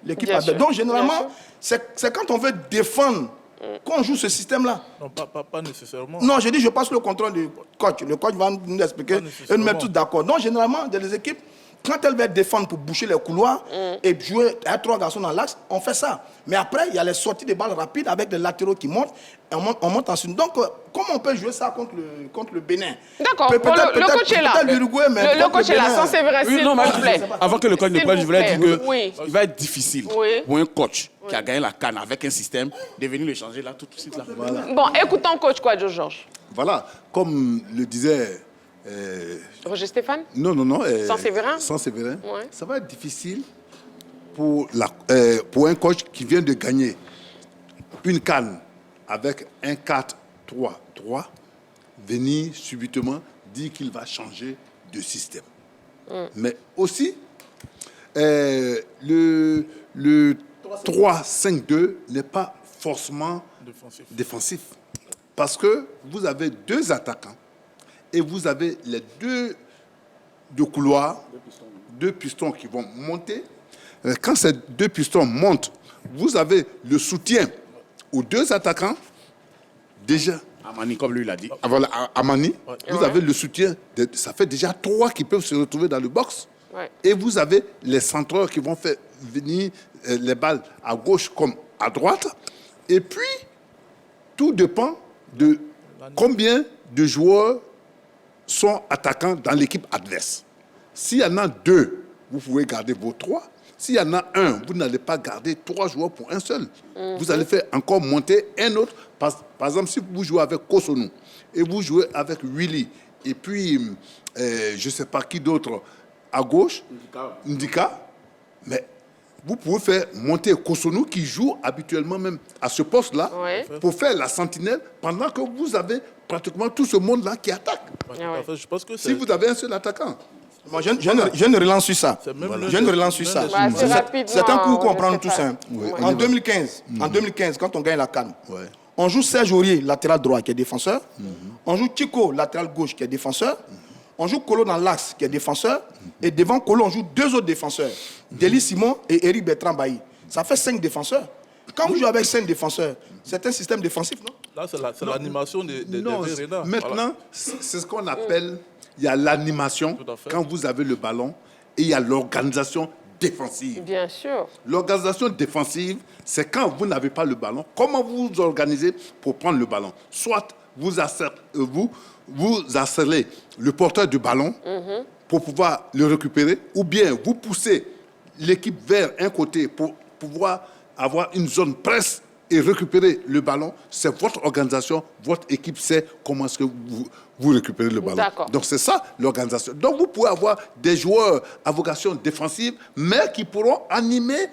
l'équipe adverse. Donc, généralement, c'est quand on veut défendre qu'on joue ce système-là. Non, pas nécessairement. Non, je dis, je passe le contrôle du coach. Le coach va nous expliquer et nous mettre tous d'accord. Donc, généralement, dans les équipes, quand elles veulent défendre pour boucher les couloirs et jouer à 3 garçons dans l'axe, on fait ça. Mais après, il y a les sorties de balles rapides avec les latéraux qui montent et on monte ensuite. Donc, comment on peut jouer ça contre le Bénin? D'accord, le coach est là. Le coach est là, sans Séverin, s'il vous plaît. Avant que le coach ne prenne, je voulais dire qu'il va être difficile pour un coach qui a gagné la CAN avec un système de venir le changer là tout de suite. Là. Voilà. Bon, écoutons coach Kouadio Georges. Voilà, comme le disait... Roger Stéphane? Non. Sans Séverin? Sans Séverin. Ouais. Ça va être difficile pour un coach qui vient de gagner une CAN avec un 4-3-3, venir subitement dire qu'il va changer de système. Mais aussi, le 3-5-2 n'est pas forcément défensif. Parce que vous avez 2 attaquants et vous avez les 2 couloirs, 2 pistons qui vont monter. Quand ces 2 pistons montent, vous avez le soutien aux 2 attaquants. Déjà, Amani, comme lui l'a dit. Voilà, Amani, vous avez le soutien. Ça fait déjà 3 qui peuvent se retrouver dans le box. Et vous avez les centreurs qui vont faire venir les balles à gauche comme à droite. Et puis, tout dépend de combien de joueurs sont attaquants dans l'équipe adverse. S'il y en a 2, vous pouvez garder vos 3. S'il y en a 1, vous n'allez pas garder 3 joueurs pour un seul. Vous allez faire encore monter un autre. Par exemple, si vous jouez avec Kosonou et vous jouez avec Willy et puis, je ne sais pas qui d'autre à gauche, Ndika, mais vous pouvez faire monter Kosonou qui joue habituellement même à ce poste-là pour faire la sentinelle pendant que vous avez pratiquement tout ce monde-là qui attaque. Je pense que si vous avez un seul attaquant. Moi, je ne relance sur ça. Je ne relance sur ça. C'est un coup qu'on prend tous. En 2015, quand on gagne la CAN, on joue Serge Aurier, latéral droit, qui est défenseur. On joue Chico, latéral gauche, qui est défenseur. On joue Kolo dans l'axe, qui est défenseur. Et devant Kolo, on joue 2 autres défenseurs. Dély Simon et Eric Bertrand Bailly. Ça fait 5 défenseurs. Quand vous jouez avec 5 défenseurs, c'est un système défensif, non? Là, c'est l'animation des Verena. Maintenant, c'est ce qu'on appelle... Il y a l'animation quand vous avez le ballon et il y a l'organisation défensive. Bien sûr. L'organisation défensive, c'est quand vous n'avez pas le ballon. Comment vous vous organisez pour prendre le ballon? Soit vous harcelez le porteur du ballon pour pouvoir le récupérer, ou bien vous poussez l'équipe vers un côté pour pouvoir avoir une zone presse et récupérer le ballon. C'est votre organisation, votre équipe sait comment est-ce que vous récupérez le ballon. Donc c'est ça l'organisation. Donc vous pouvez avoir des joueurs à vocation défensive, mais qui pourront animer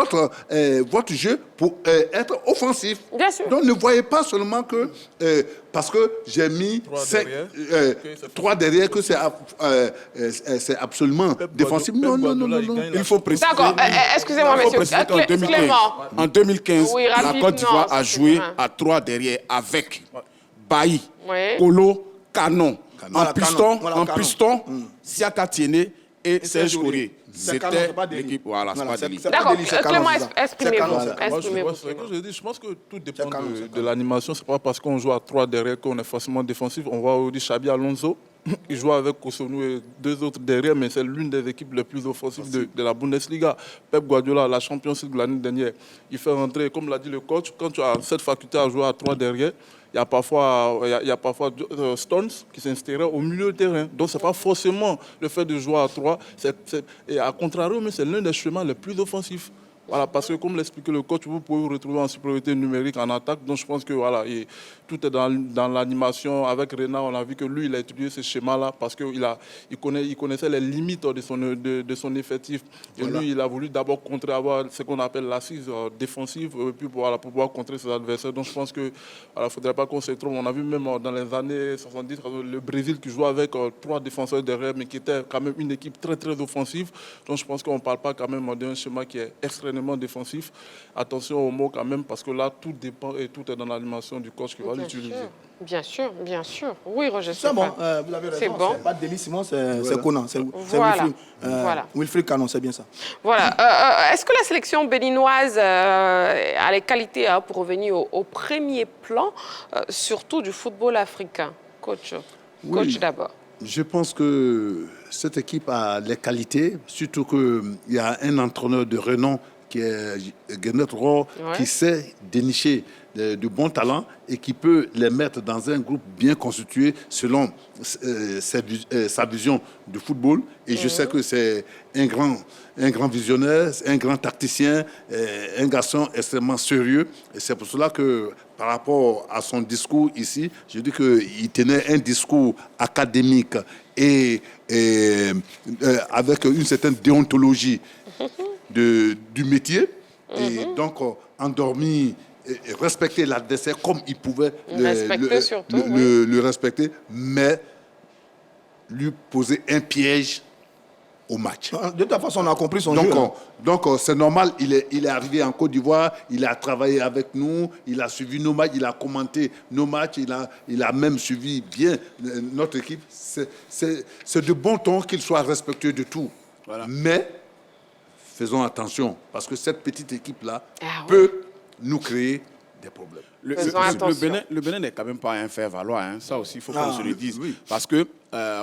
votre jeu pour être offensif. Bien sûr. Donc ne voyez pas seulement que parce que j'ai mis 3 derrière que c'est absolument défensif. Non. Il faut préciser. D'accord, excusez-moi, monsieur. En 2015, oui, la Côte d'Ivoire a joué à 3 derrière avec Bailly, Kolo, Canon. En piston, Siaka Tiene et Serge Aurier. C'était l'équipe. Voilà, c'est pas délit. D'accord, Clément, exprimez-vous. Je pense que tout dépend de l'animation. C'est pas parce qu'on joue à 3 derrière qu'on est forcément défensif. On voit aujourd'hui Xabi Alonso. Il joue avec Cotonou et 2 autres derrière, mais c'est l'une des équipes les plus offensives de la Bundesliga. Pep Guardiola, la Champions League de l'année dernière, il fait rentrer, comme l'a dit le coach, quand tu as cette faculté à jouer à 3 derrière, il y a parfois Stones qui s'installeraient au milieu du terrain. Donc, ce n'est pas forcément le fait de jouer à 3. Et à contrario, mais c'est l'un des chemins les plus offensifs. Voilà, parce que comme l'expliquait le coach, vous pouvez vous retrouver en supériorité numérique en attaque. Donc je pense que voilà, tout est dans l'animation. Avec Renard, on a vu que lui, il a étudié ce schéma-là parce qu'il connaissait les limites de son effectif. Et lui, il a voulu d'abord avoir ce qu'on appelle l'assise défensive puis pour pouvoir contrer ses adversaires. Donc je pense qu'il ne faudrait pas qu'on se trompe. On a vu même dans les années 70 le Brésil qui jouait avec 3 défenseurs derrière, mais qui était quand même une équipe très très offensive. Donc je pense qu'on ne parle pas quand même d'un schéma qui est extrêmement défensif. Attention aux mots quand même, parce que là, tout dépend et tout est dans l'animation du coach qui va l'utiliser. Bien sûr. Oui, Roger. C'est bon, vous avez raison. C'est bon. C'est pas Déli Simon, c'est Conan. C'est Wilfried Canon, c'est bien ça. Voilà. Est-ce que la sélection béninoise a les qualités pour revenir au premier plan, surtout du football africain? Coach d'abord. Je pense que cette équipe a les qualités, surtout qu'il y a un entraîneur de renom qui est Gennett Rohr, qui sait dénicher de bons talents et qui peut les mettre dans un groupe bien constitué selon sa vision du football. Et je sais que c'est un grand visionnaire, un grand tacticien, un garçon extrêmement sérieux. Et c'est pour cela que, par rapport à son discours ici, je dis qu'il tenait un discours académique et avec une certaine déontologie du métier. Et donc, endormi, respecter l'adversaire comme il pouvait le respecter, mais lui poser un piège au match. De toute façon, on a compris son jeu. Donc, c'est normal, il est arrivé en Côte d'Ivoire, il a travaillé avec nous, il a suivi nos matchs, il a commenté nos matchs, il a même suivi bien notre équipe. C'est de bon ton qu'il soit respectueux de tout. Voilà. Mais, faisons attention, parce que cette petite équipe-là peut nous créer des problèmes. Le Bénin n'est quand même pas un faire-valoir. Hein. Ça aussi, il faut qu'on se le dise. Oui. Parce que,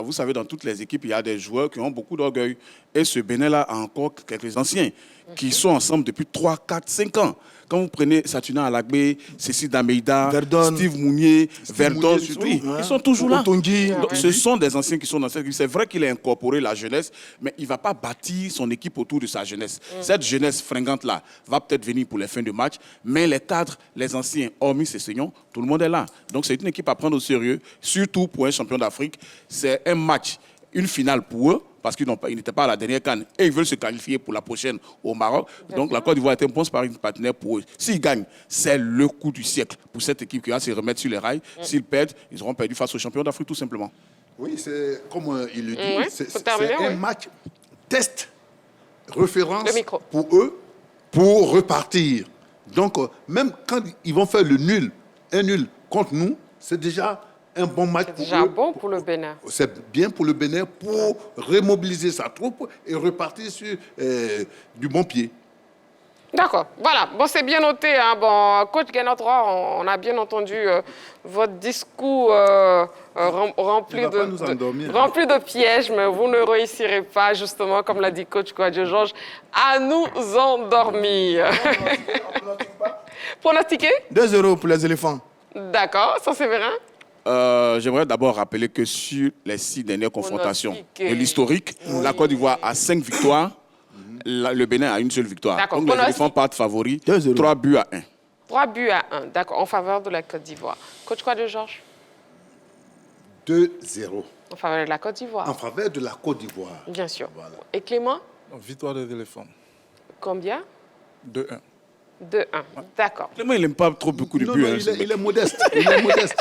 vous savez, dans toutes les équipes, il y a des joueurs qui ont beaucoup d'orgueil. Et ce Bénin-là a encore quelques anciens qui sont ensemble depuis 3, 4, 5 ans. Quand vous prenez Satuna Alagbe, Cécile Dameida, Steve Mounier, Verdon, ils sont toujours là. Donc, ce sont des anciens qui sont dans cette équipe. C'est vrai qu'il a incorporé la jeunesse, mais il ne va pas bâtir son équipe autour de sa jeunesse. Cette jeunesse fringante-là va peut-être venir pour les fins de match, mais les cadres, les anciens, hormis ces seigneurs, tout le monde est là. Donc c'est une équipe à prendre au sérieux, surtout pour un champion d'Afrique. C'est un match, une finale pour eux, parce qu'ils n'étaient pas à la dernière CAN et ils veulent se qualifier pour la prochaine au Maroc. Donc la Côte d'Ivoire est un bon partenaire pour eux. S'ils gagnent, c'est le coup du siècle pour cette équipe qui va se remettre sur les rails. S'ils perdent, ils auront perdu face aux champions d'Afrique tout simplement. Oui, c'est comme il le dit, c'est un match test, référence pour eux, pour repartir. Donc même quand ils vont faire un nul contre nous, c'est déjà un bon match pour eux. C'est déjà bon pour le Bénin. C'est bien pour le Bénin pour remobiliser sa troupe et repartir sur du bon pied. D'accord, voilà. Bon, c'est bien noté. Hein. Bon, coach Gennett Rohr, on a bien entendu votre discours rempli de pièges, mais vous ne réussirez pas, justement, comme l'a dit coach Kouadio Georges, à nous endormir. Pronostiqué 2-0 pour les éléphants. D'accord, ça c'est vrai. J'aimerais d'abord rappeler que sur les 6 dernières confrontations de l'historique, la Côte d'Ivoire a 5 victoires, le Bénin a une seule victoire. Donc les éléphants partent favoris, 3 buts à 1. 3 buts à 1, d'accord, en faveur de la Côte d'Ivoire. Coach Kouadio Georges 2-0. En faveur de la Côte d'Ivoire. En faveur de la Côte d'Ivoire. Bien sûr. Voilà. Et Clément? Victoire des éléphants. Combien? 2-1. 2-1, d'accord. Clément, il n'aime pas trop beaucoup de buts. Il est modeste. Il est modeste.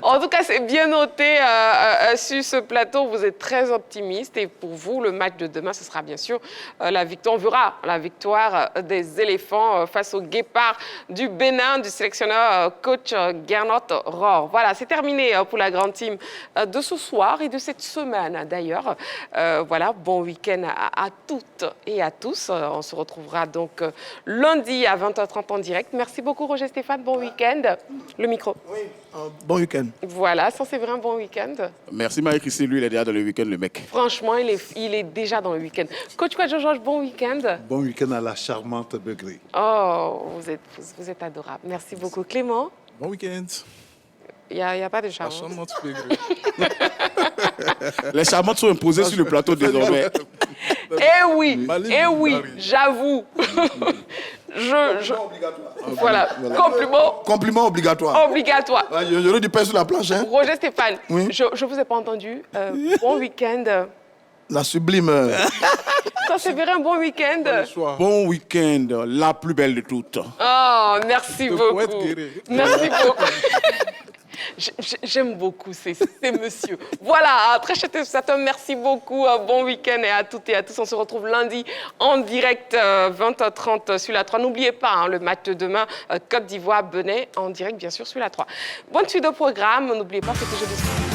En tout cas, c'est bien noté sur ce plateau. Vous êtes très optimiste. Et pour vous, le match de demain, ce sera bien sûr la victoire. On verra la victoire des éléphants face au guépard du Bénin, du sélectionneur coach Gernot Rohr. Voilà, c'est terminé pour la grande team de ce soir et de cette semaine d'ailleurs. Voilà, bon week-end à toutes et à tous. On se retrouvera donc lundi à 20h30 en direct. Merci beaucoup, Roger Stéphane. Bon week-end. Le micro. Oui. Bon week-end. Voilà, ça c'est vrai un bon week-end. Merci Marie-Christine, lui il est déjà dans le week-end, le mec. Franchement, il est déjà dans le week-end. Coach Georges, bon week-end. Bon week-end à la charmante Begré. Oh, vous êtes adorable. Merci beaucoup. Clément. Bon week-end. Il n'y a pas de charmante. La charmante Begré. Les charmantes sont imposées sur le plateau désormais. Eh oui, j'avoue. Voilà, compliment obligatoire. Obligatoire. J'aurais du pain sur la planche. Hein. Roger Stéphane, oui? Je ne vous ai pas entendu. Bon week-end. La sublime. Ça, c'est vrai un bon week-end. Bon week-end, la plus belle de toutes. Oh, merci beaucoup. Merci beaucoup. J'aime beaucoup ces messieurs. Voilà, très cher téléspectateur, merci beaucoup. Bon week-end et à toutes et à tous. On se retrouve lundi en direct, 20h30 sur la 3. N'oubliez pas le match de demain, Côte d'Ivoire, Benin, en direct bien sûr sur la 3. Bonne suite de programme. N'oubliez pas que c'est jeudi.